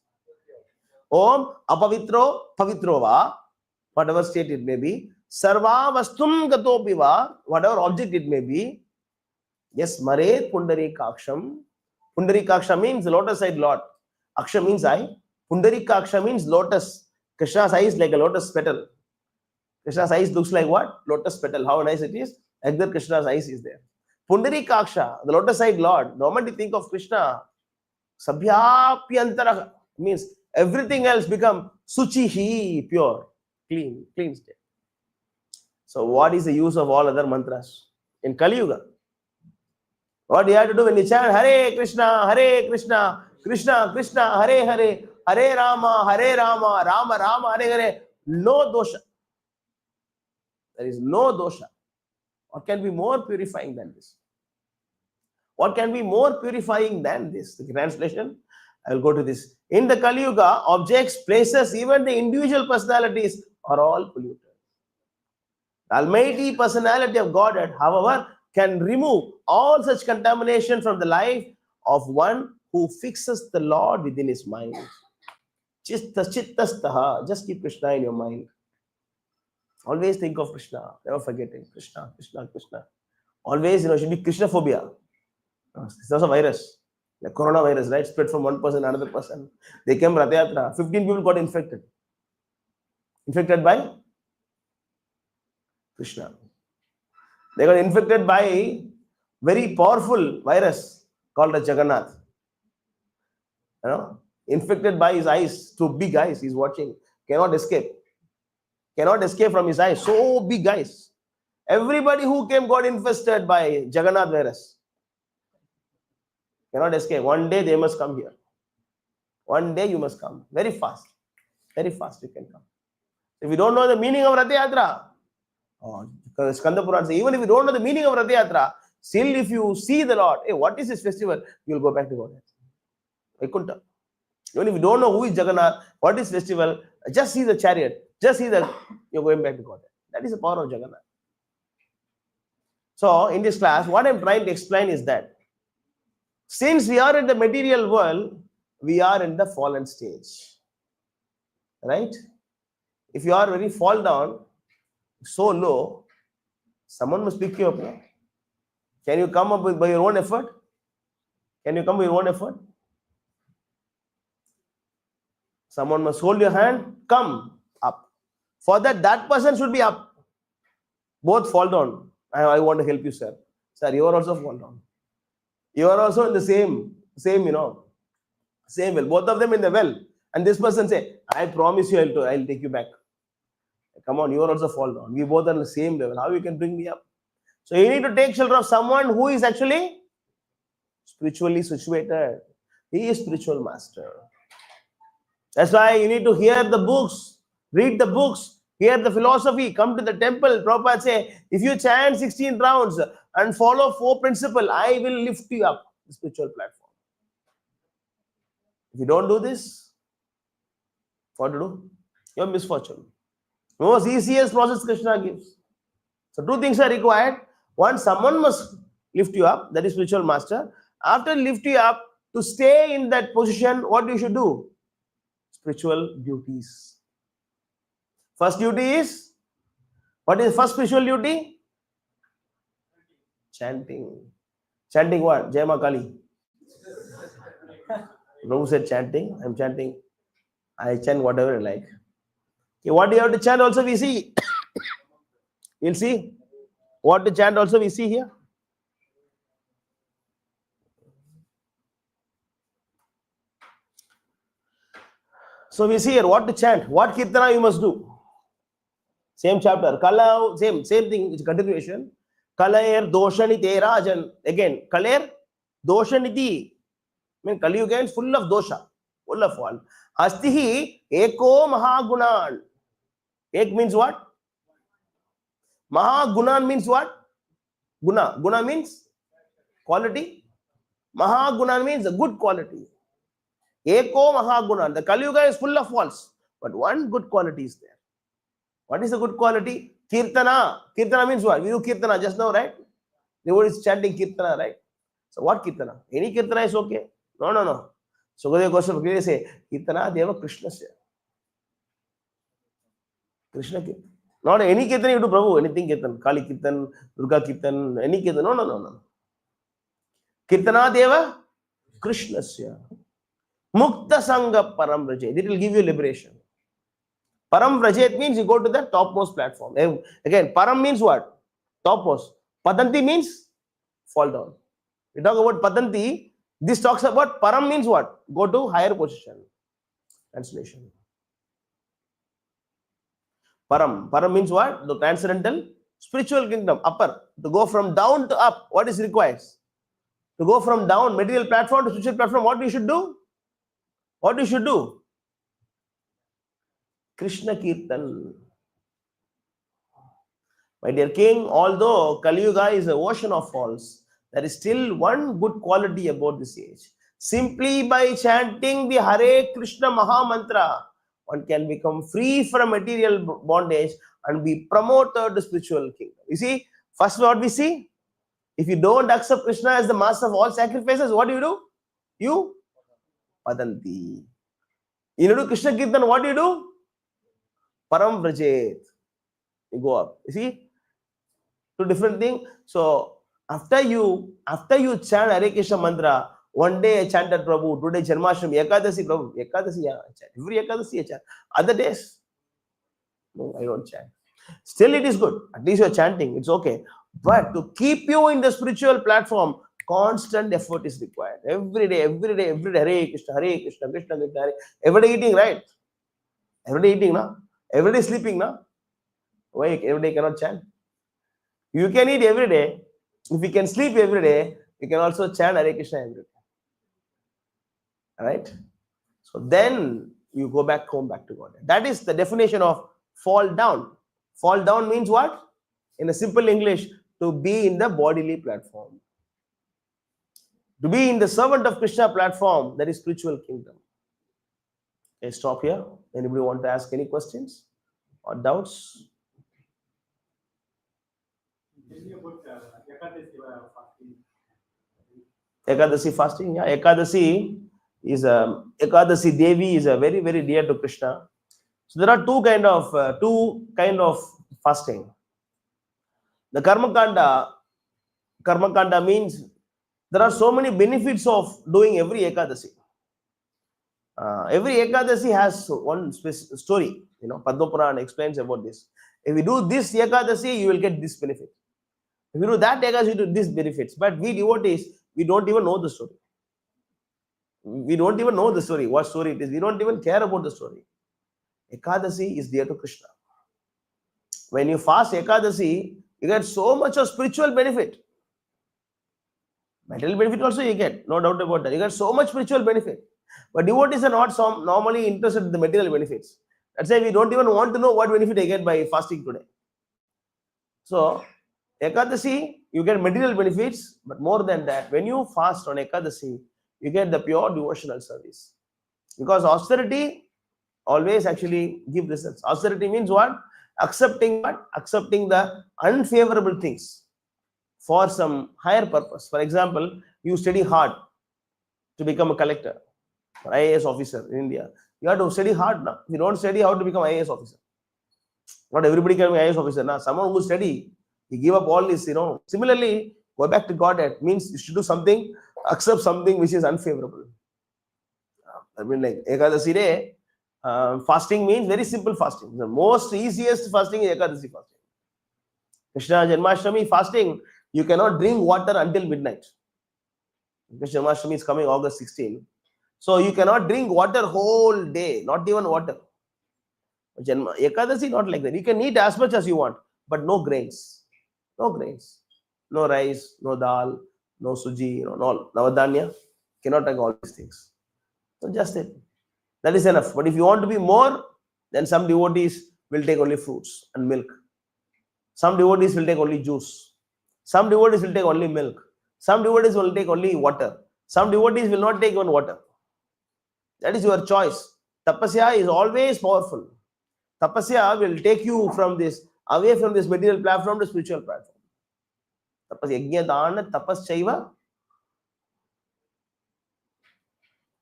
Om apavitro pavitrova, whatever state it may be. Sarva vastum gato piva, whatever object it may be. Yes, maret pundari kaksham. Pundari kaksha means lotus-eyed Lord. Aksha means eye. Pundari kaksha means lotus. Krishna's eye is like a lotus petal. Krishna's eyes looks like what? Lotus petal. How nice it is. Like that Krishna's eyes is there. Pundari kaksha, the lotus-eyed Lord. The moment you think of Krishna, sabhyapyantara means everything else become suchihi, pure, clean state. So what is the use of all other mantras in Kali Yuga? What do you have to do when you chant Hare Krishna, Krishna Krishna, Hare Hare, Hare Rama, Rama Rama, Hare Hare? No dosha. There is no dosha. What can be more purifying than this? What can be more purifying than this? The translation, I will go to this. In the Kali Yuga, objects, places, even the individual personalities are all polluted. The Almighty personality of Godhead, however, can remove all such contamination from the life of one who fixes the Lord within his mind. Chittastaha, just keep Krishna in your mind. Always think of Krishna, never forgetting Krishna, Krishna, Krishna. Always, should be Krishna phobia. It's also a virus, the coronavirus, right? Spread from one person to another person. They came Rath Yatra, 15 people got infected. Infected by Krishna. They got infected by very powerful virus called the Jagannath. Infected by his eyes, two big eyes he's watching, cannot escape from his eyes, so big eyes. Everybody who came got infested by Jagannath virus. Cannot escape. One day they must come here. One day you must come. Very fast you can come. If you don't know the meaning of Rath Yatra, because Skanda Puran says, even if you don't know the meaning of Rath Yatra, still if you see the Lord, hey, what is this festival? You will go back to Godhead. Vaikuntha. Even if you don't know who is Jagannath, what is festival, just see the chariot, just see that you're going back to Godhead. That is the power of Jagannath. So in this class, what I'm trying to explain is that since we are in the material world, we are in the fallen stage. Right? If you are very fall down, so low, someone must pick you up. No? Can you come up by your own effort? Can you come by your own effort? Someone must hold your hand, come up. For that person should be up. Both fall down. I want to help you, sir. Sir, you are also fall down. You are also in the same well. Both of them in the well. And this person say, I promise you, I'll take you back. Come on, you are also fall down. We both are on the same level. How you can bring me up? So you need to take shelter of someone who is actually spiritually situated. He is spiritual master. That's why you need to hear the books, read the books, hear the philosophy, come to the temple. Prabhupada say, if you chant 16 rounds and follow 4 principles, I will lift you up the spiritual platform. If you don't do this, what to do? Your misfortune. Most easiest process Krishna gives. So 2 things are required. One, someone must lift you up, that is spiritual master. After lift you up, to stay in that position, what you should do? spiritual duties. First duty is, what is first spiritual duty? Chanting. Chanting what? Jai Ma Kali. Prabhu said chanting. I'm chanting. I chant whatever I like. Okay, what do you have to chant also we see. We'll see. What to chant also we see here. So we see here what to chant, what kirtana you must do. Same chapter. Kala, same thing, it's continuation. Kalair doshanite rajan. Again, Kalair doshaniti. I mean, Kali Yuga is full of dosha, full of all. Astihi eko mahagunan. Ek means what? Mahagunan means what? Guna. Guna means quality. Mahagunan means a good quality. Eko mahagunan. The Kali Yuga is full of faults, but one good quality is there. What is the good quality? Kirtana. Kirtana means what? We do kirtana just now, right? The word is chanting kirtana, right? So what kirtana? Any kirtana is okay. No. So the question clearly say, kirtana deva Krishna se. Krishna kirtana. Not any kirtan you do, Prabhu, anything kirtan. Kali kirtan, Durga kirtan, any kirtan. No. Kirtana deva Krishna se. Mukta sangha param vrajet. It will give you liberation. Param vrajet means you go to the topmost platform. Again, param means what? Topmost. Patanti means fall down. We talk about patanti. This talks about param means what? Go to higher position. Translation. Param means what? The transcendental spiritual kingdom. Upper. To go from down to up. What is required? To go from down, material platform to spiritual platform, what we should do? What we should do? Krishna Kirtan. My dear king, although Kali Yuga is an ocean of faults, there is still one good quality about this age. Simply by chanting the Hare Krishna Maha Mantra, one can become free from material bondage and be promoted to spiritual kingdom. You see, first what we see, if you don't accept Krishna as the master of all sacrifices, what do? You padanti. You do Krishna Kirtan, what do? Param vrajet. You go up. You see, two different things. So after you chant Hare Krishna mantra, one day I chanted Prabhu, today Janmashtami, Ekadasi Prabhu, Ekadasi, yeah, I chant. Every Ekadasi I chant. Other days, no, I don't chant. Still it is good. At least you are chanting, it's okay. But to keep you in the spiritual platform, constant effort is required. Every day, Hare Krishna, Krishna Krishna, Hare. Every day eating, right? Every day eating, na? Every day sleeping, na? Why every day cannot chant? You can eat every day. If you can sleep every day, you can also chant Hare Krishna every day. Alright? So then you go back home, back to God. That is the definition of fall down. Fall down means what? In a simple English, to be in the bodily platform. To be in the servant of Krishna platform, that is spiritual kingdom. Okay, stop here. Anybody want to ask any questions or doubts? Ekadasi fasting. Yeah, Ekadasi Devi is a very, very dear to Krishna. So there are two kind of fasting. The Karma Kanda means there are so many benefits of doing every Ekadasi. Every Ekadasi has one story. Padma Purana explains about this. If you do this Ekadasi, you will get this benefit. If you do that Ekadasi, you do this benefits. But we devotees, we don't even know the story. We don't even know the story, what story it is. We don't even care about the story. Ekadasi is dear to Krishna. When you fast Ekadasi, you get so much of spiritual benefit. Material benefit also you get, no doubt about that. You get so much spiritual benefit. But devotees are not normally interested in the material benefits. That's why we don't even want to know what benefit I get by fasting today. So, Ekadasi, you get material benefits, but more than that, when you fast on Ekadasi, you get the pure devotional service. Because austerity always actually gives results. Austerity means what? Accepting the unfavorable things for some higher purpose. For example, you study hard to become a collector, or IAS officer in India. You have to study hard now. If you don't study, how to become IAS officer? Not everybody can be IAS officer now. Someone who study, he give up all this, Similarly, go back to Godhead means you should do something, accept something which is unfavorable. I mean, like Ekadasi day, fasting means very simple fasting. The most easiest fasting is Ekadasi fasting. Krishna Janmashtami fasting, you cannot drink water until midnight. Krishna Janmashtami is coming August 16. So you cannot drink water whole day, not even water. Ekadasi not like that. You can eat as much as you want, but no grains. No grains. No rice, no dal, no suji, no navadanya. Cannot take all these things. So just it. That is enough. But if you want to be more, then some devotees will take only fruits and milk. Some devotees will take only juice. Some devotees will take only milk. Some devotees will take only water. Some devotees will not take even water. That is your choice. Tapasya is always powerful. Tapasya will take you from this, away from this material platform to spiritual platform. Tapasya, yajna, dana, tapas, chaiva.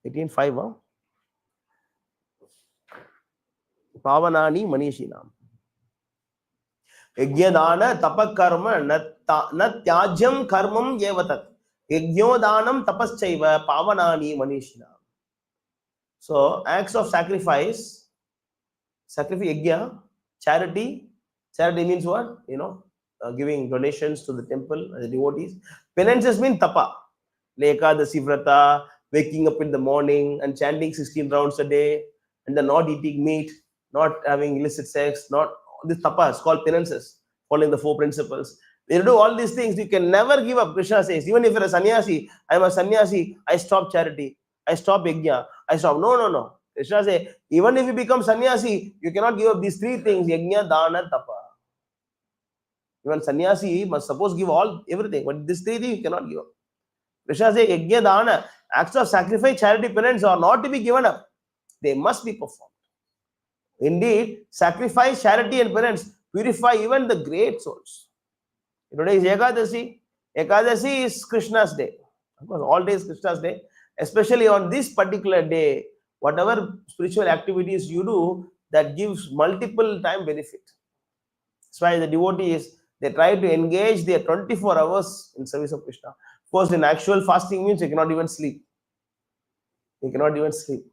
18:5. Pavanani manishinam. Yajnadana tapakarma na tyajam karmam yevatat. Yajnodanam tapaschaiva pavanani manishinam. So, acts of sacrifice, yajna, charity. Charity means what? Giving donations to the temple, the devotees. Penances mean tapa. Ekadasi vrata, waking up in the morning and chanting 16 rounds a day, and then not eating meat, not having illicit sex, not this tapas called penances, following the 4 principles. When you do all these things, you can never give up. Krishna says, even if you're a sannyasi, I'm a sannyasi, I stop charity, I stop yajna, I stop. No. Krishna says, even if you become sannyasi, you cannot give up these 3 things, yajna, dana, tapa. Even sannyasi must suppose give everything, but these 3 things you cannot give up. Krishna says, yajna, dana, acts of sacrifice, charity, penance are not to be given up. They must be performed. Indeed, sacrifice, charity and penance purify even the great souls. Today is Ekadasi. Ekadasi is Krishna's day. Of course, all days Krishna's day. Especially on this particular day, whatever spiritual activities you do, that gives multiple time benefit. That's why the devotees, they try to engage their 24 hours in service of Krishna. Of course, in actual fasting means you cannot even sleep. You cannot even sleep.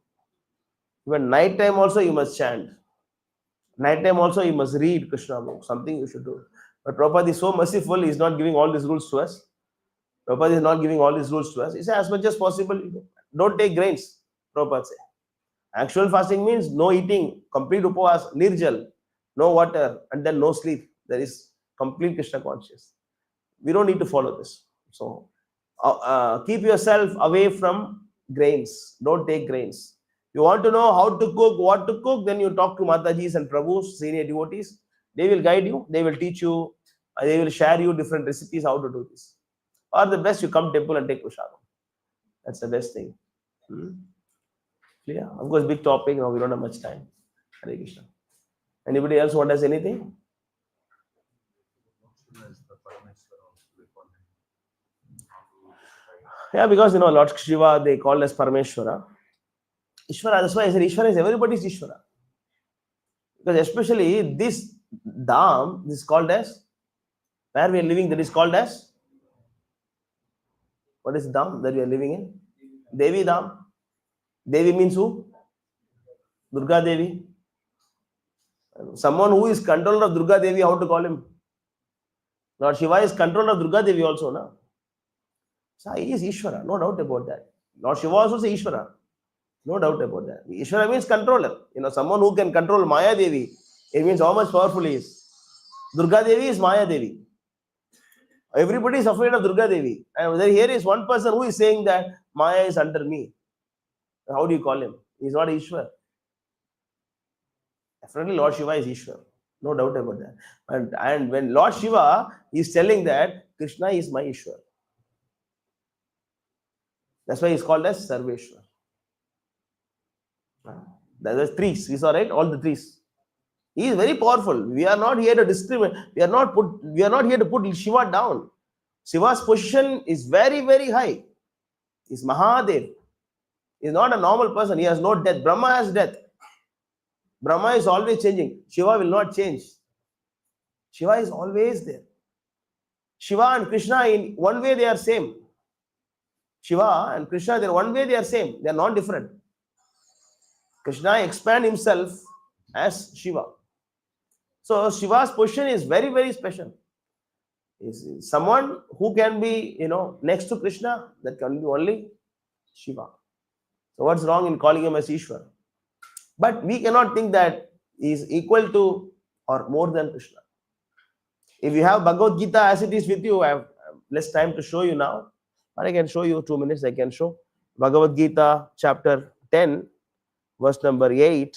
Even night time also you must chant. Night time also you must read Krishna book. Something you should do. But Prabhupada is so merciful, he is not giving all these rules to us. Prabhupada is not giving all these rules to us. He says as much as possible, don't take grains, Prabhupada says. Actual fasting means no eating, complete upavas, nirjal, no water, and then no sleep. There is complete Krishna conscious. We don't need to follow this. So, keep yourself away from grains. Don't take grains. You want to know how to cook, what to cook, then you talk to Matajis and Prabhus, senior devotees. They will guide you, they will teach you, they will share you different recipes how to do this. Or the best, you come temple and take prasadam. That's the best thing. Clear? Of course, big topic, now we don't have much time. Hare Krishna. Anybody else want to ask anything? Yeah, because Lord Shiva, they call as Parameshwara. Ishvara, that's why I said Ishvara is everybody's Ishvara. Because especially this Dham, this is called as, where we are living, that is called as, what is Dham that we are living in? Devi Dham. Devi means who? Durga Devi. Someone who is controller of Durga Devi, how to call him? Lord Shiva is controller of Durga Devi also, na? So he is Ishvara, no doubt about that. Lord Shiva also is Ishvara. No doubt about that. Ishvara means controller. Someone who can control Maya Devi. It means how much powerful he is. Durga Devi is Maya Devi. Everybody is afraid of Durga Devi. And here is one person who is saying that Maya is under me. How do you call him? He is not Ishwar. Definitely Lord Shiva is Ishwar. No doubt about that. And when Lord Shiva is telling that Krishna is my Ishwar. That's why he is called as Sarveshwar. There are 3. We saw, right? All the 3. He is very powerful. We are not here to discriminate. We are not here to put Shiva down. Shiva's position is very, very high. He is Mahadev. He's not a normal person. He has no death. Brahma has death. Brahma is always changing. Shiva will not change. Shiva is always there. Shiva and Krishna, in one way they are same. Shiva and Krishna, in one way they are same. They are not different. Krishna expand himself as Shiva. So Shiva's position is very, very special. Is someone who can be, next to Krishna, that can be only Shiva. So what's wrong in calling him as Ishwar? But we cannot think that he is equal to or more than Krishna. If you have Bhagavad Gita as it is with you, I have less time to show you now, but I can show you 2 minutes. I can show Bhagavad Gita chapter 10, verse number 8.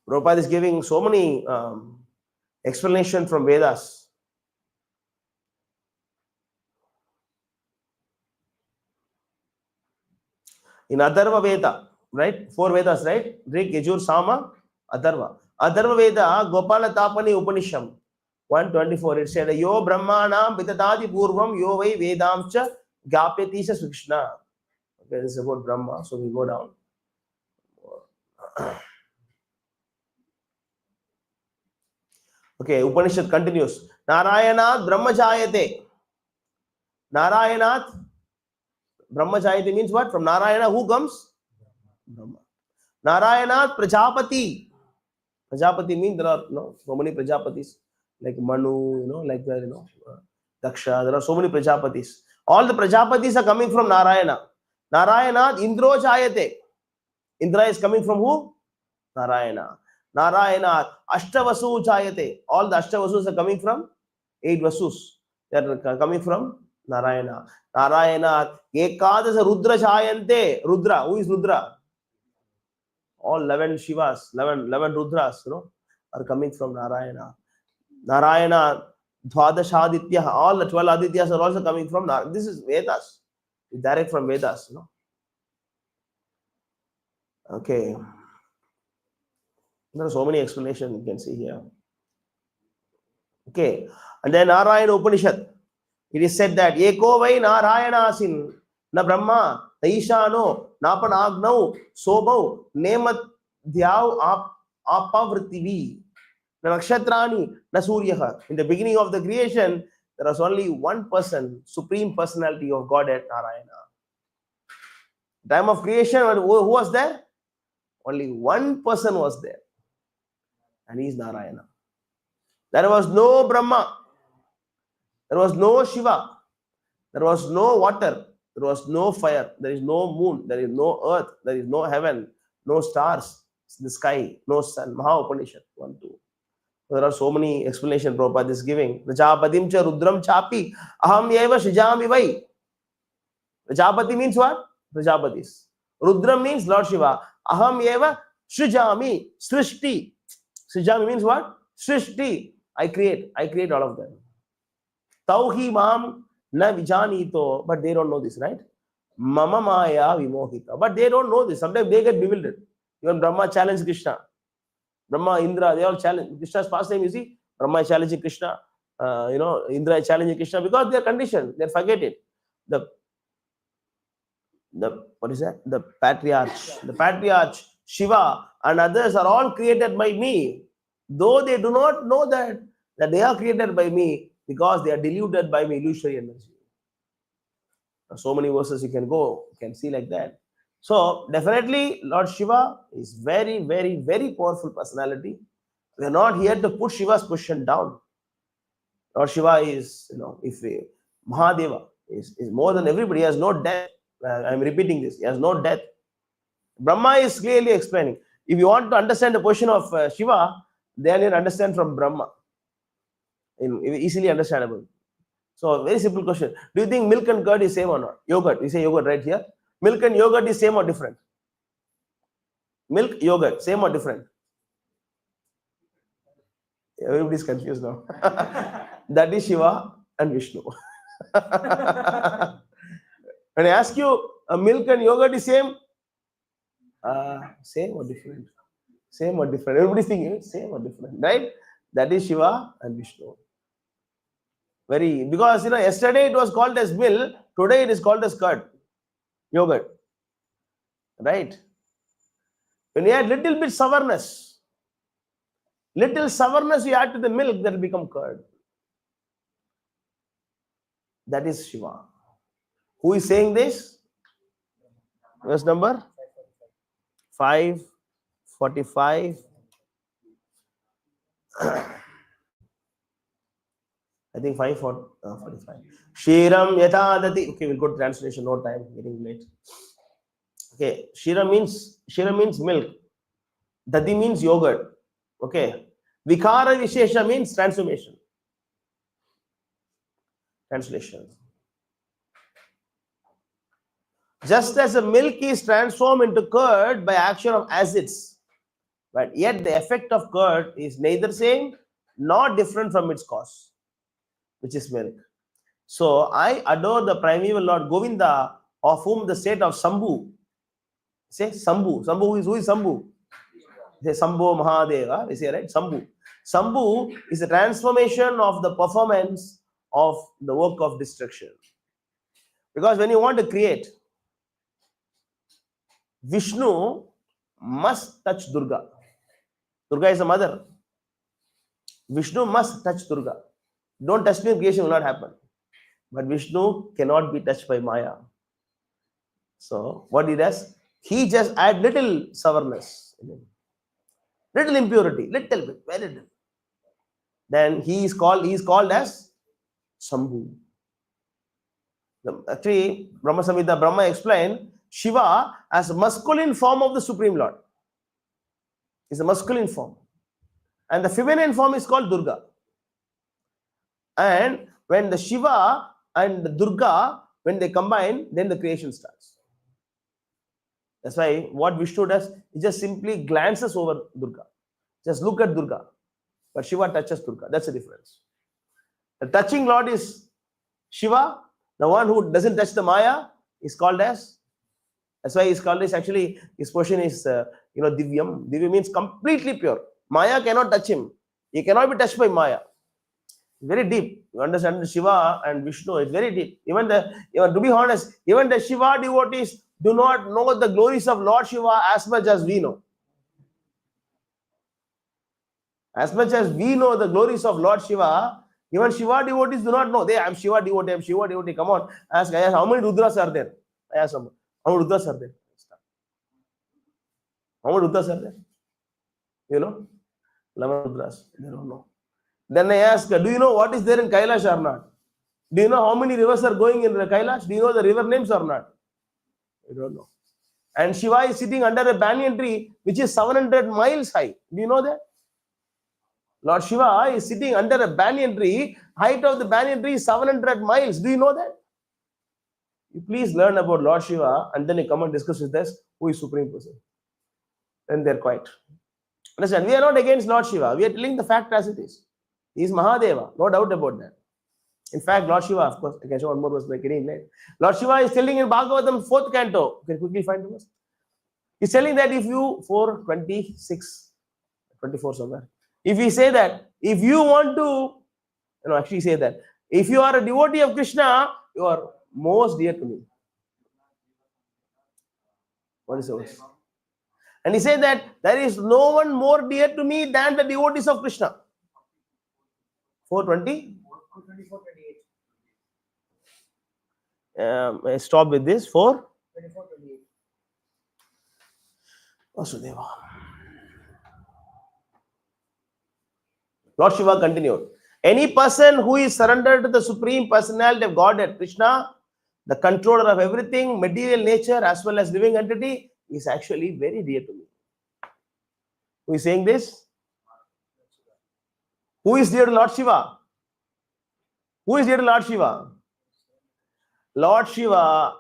Prabhupada is giving so many explanation from Vedas. In Atharva Veda, right? 4 Vedas, right? Rig, Yajur, Sama, Atharva. Atharva Veda, Gopala Tapani Upanisham, 124. It said, Yo Brahmanam Vitatadi Purvam, Yo Vai Vedamcha, Gapyatisha Sukshna. Okay, this is about Brahma. So we go down. Okay, Upanishad continues. Narayanat Brahmajayate. Narayanat Brahmajayate means what? From Narayana, who comes? Brahma. Narayanat Prajapati. Prajapati means there are so many Prajapatis, like Manu, like the Daksha. There are so many Prajapatis. All the Prajapatis are coming from Narayana. Narayanat Indro Jayate. Indra is coming from who? Narayana. Narayana Ashtavasu Jayate. All the Ashtavasus are coming from 8 Vasus. They are coming from Narayana. Narayana Ekadasa Rudra Jayante. Rudra. Who is Rudra? All 11 Shivas, 11 Rudras, are coming from Narayana. Narayana Dvadashaditya. All the 12 Adityas are also coming from Narayana. This is Vedas. It's direct from Vedas, Okay. There are so many explanations you can see here. Okay. And then Narayana Upanishad. It is said that Eko vai Narayanasin na Brahma Taishano Napanagno Sobau Nemat Dhyav Apavritivi Nakshatrani Nasuryaha. In the beginning of the creation, there was only one person, Supreme Personality of Godhead, Narayana. Time of creation, who was there? Only one person was there. And he is Narayana. There was no Brahma. There was no Shiva. There was no water. There was no fire. There is no moon. There is no earth. There is no heaven. No stars in the sky. No sun. Maha Upanishad 1, 2. There are so many explanations Prabhupada is giving. Prajapatim cha Rudram chapi aham yeva shijami vai. Prajapati means what? Prajapatis. Rudram means Lord Shiva. Aham yeva shijami. Srishti. Srijami means what? Srishti. I create all of them. Tauhi mam na vijanito, but they don't know this, right? Mama maya vimohita, but they don't know this. Sometimes they get bewildered. Even Brahma challenged Krishna. Brahma, Indra, they all challenge. Krishna's pastime, you see, Brahma is challenging Krishna. Indra is challenging Krishna because they are conditioned. They forget it. The what is that? The patriarch, Shiva, and others are all created by me. Though they do not know that they are created by me, because they are deluded by my illusory energy. So many verses you can see like that. So definitely Lord Shiva is very, very, very powerful personality. We are not here to put Shiva's position down. Lord Shiva is, Mahadeva is more than everybody. He has no death. I am repeating this. He has no death. Brahma is clearly explaining. If you want to understand the position of Shiva, then you understand from Brahma. Easily understandable. So very simple question. Do you think milk and curd is same or not? Yogurt. We say yogurt right here. Milk and yogurt is same or different? Milk, yogurt, same or different? Everybody's confused now. That is Shiva and Vishnu. When I ask you, milk and yogurt is same? Same or different? Same or different? Everybody's thinking same or different, right? That is Shiva and Vishnu. Because yesterday it was called as milk, today it is called as curd, yogurt, right? When you add little bit sourness you add to the milk, that will become curd. That is Shiva. Who is saying this? Verse number 545. I think 545. Shiram yatadati. Okay, we'll go to translation. No time. Getting late. Okay, Shira means milk. Dadi means yogurt. Okay. Vikara Vishesha means transformation. Translation. Just as a milk is transformed into curd by action of acids, but yet the effect of curd is neither same nor different from its cause, which is milk. So I adore the primeval Lord Govinda, of whom the state of Sambhu. Say Sambhu. Sambhu who is Sambhu? Say Sambho Mahadeva. We say, right? Sambhu. Sambhu is a transformation of the performance of the work of destruction. Because when you want to create, Vishnu must touch Durga. Durga is a mother. Vishnu must touch Durga. Don't touch me, creation will not happen. But Vishnu cannot be touched by Maya. So what he does? He just add little sourness, little impurity, little bit, very little. Then he is called as Sambhu. Actually, Brahma Samhita, Brahma explained Shiva as a masculine form of the Supreme Lord. It's a masculine form. And the feminine form is called Durga. And when the Shiva and the Durga, when they combine, then the creation starts. That's why what Vishnu does, he just simply glances over Durga. Just look at Durga. But Shiva touches Durga. That's the difference. The touching Lord is Shiva. The one who doesn't touch the Maya is called as, that's why he's called as, actually, his portion is, Divyam. Divya means completely pure. Maya cannot touch him. He cannot be touched by Maya. Very deep. You understand the Shiva and Vishnu, it's very deep. Even to be honest, even the Shiva devotees do not know the glories of Lord Shiva as much as we know. As much as we know the glories of Lord Shiva, even Shiva devotees do not know. I'm Shiva devotee. Come on, ask how many Rudras are there? I ask someone, how many Rudras are there? How many Rudras are there? 11 Rudras. They don't know. Then I ask, do you know what is there in Kailash or not? Do you know how many rivers are going in Kailash? Do you know the river names or not? I don't know. And Shiva is sitting under a banyan tree which is 700 miles high. Do you know that? Lord Shiva is sitting under a banyan tree. Height of the banyan tree is 700 miles. Do you know that? You please learn about Lord Shiva and then you come and discuss with us who is Supreme Person. Then they're quiet. Understand? We are not against Lord Shiva. We are telling the fact as it is. He is Mahadeva. No doubt about that. In fact, Lord Shiva, of course, I can show one more verse by getting late. Lord Shiva is telling in Bhagavatam 4th canto. You can quickly find the verse. He's telling that if you, 4:26, 24 somewhere. If we say that, if you want to, actually say that, if you are a devotee of Krishna, you are most dear to me. What is the verse? And he said that there is no one more dear to me than the devotees of Krishna. 4:20? 24:28. Stop with this. 4:24:28. Vasudeva. Lord Shiva continued. Any person who is surrendered to the Supreme Personality of Godhead, Krishna, the controller of everything, material nature as well as living entity, is actually very dear to me. Who is saying this? Who is dear to Lord Shiva? Who is dear to Lord Shiva? Lord Shiva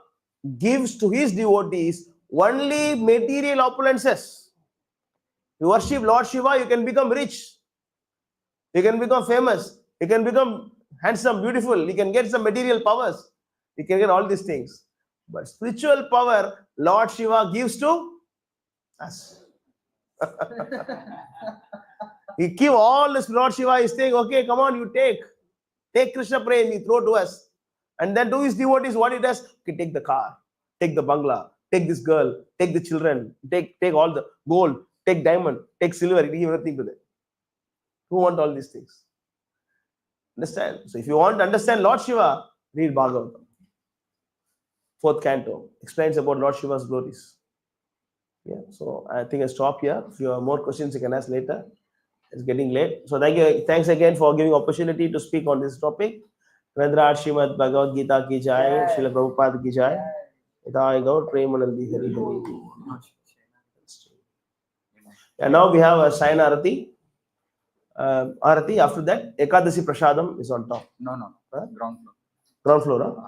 gives to his devotees only material opulences. You worship Lord Shiva, you can become rich. You can become famous. You can become handsome, beautiful. You can get some material powers. You can get all these things. But spiritual power, Lord Shiva gives to us. He give all this. Lord Shiva is saying, okay, come on, you take. Take Krishna prem, he throw to us. And then to his devotees, what he does? Okay, take the car, take the bangla, take this girl, take the children, take all the gold, take diamond, take silver, he give everything to them. Who want all these things? Understand? So if you want to understand Lord Shiva, read Bhagavatam. 4th canto explains about Lord Shiva's glories. Yeah, so I think I stop here. If you have more questions, you can ask later. It's getting late. So thanks again for giving opportunity to speak on this topic. Radha Srimad Bhagavad Gita ki jai, Srila Prabhupada ki jai. Idai Gaur Premanandi Hari Hari. And now we have a Sayan Arati. Arati, after that, Ekadasi Prasadam is on top. No. Huh? Ground floor. Ground floor, huh?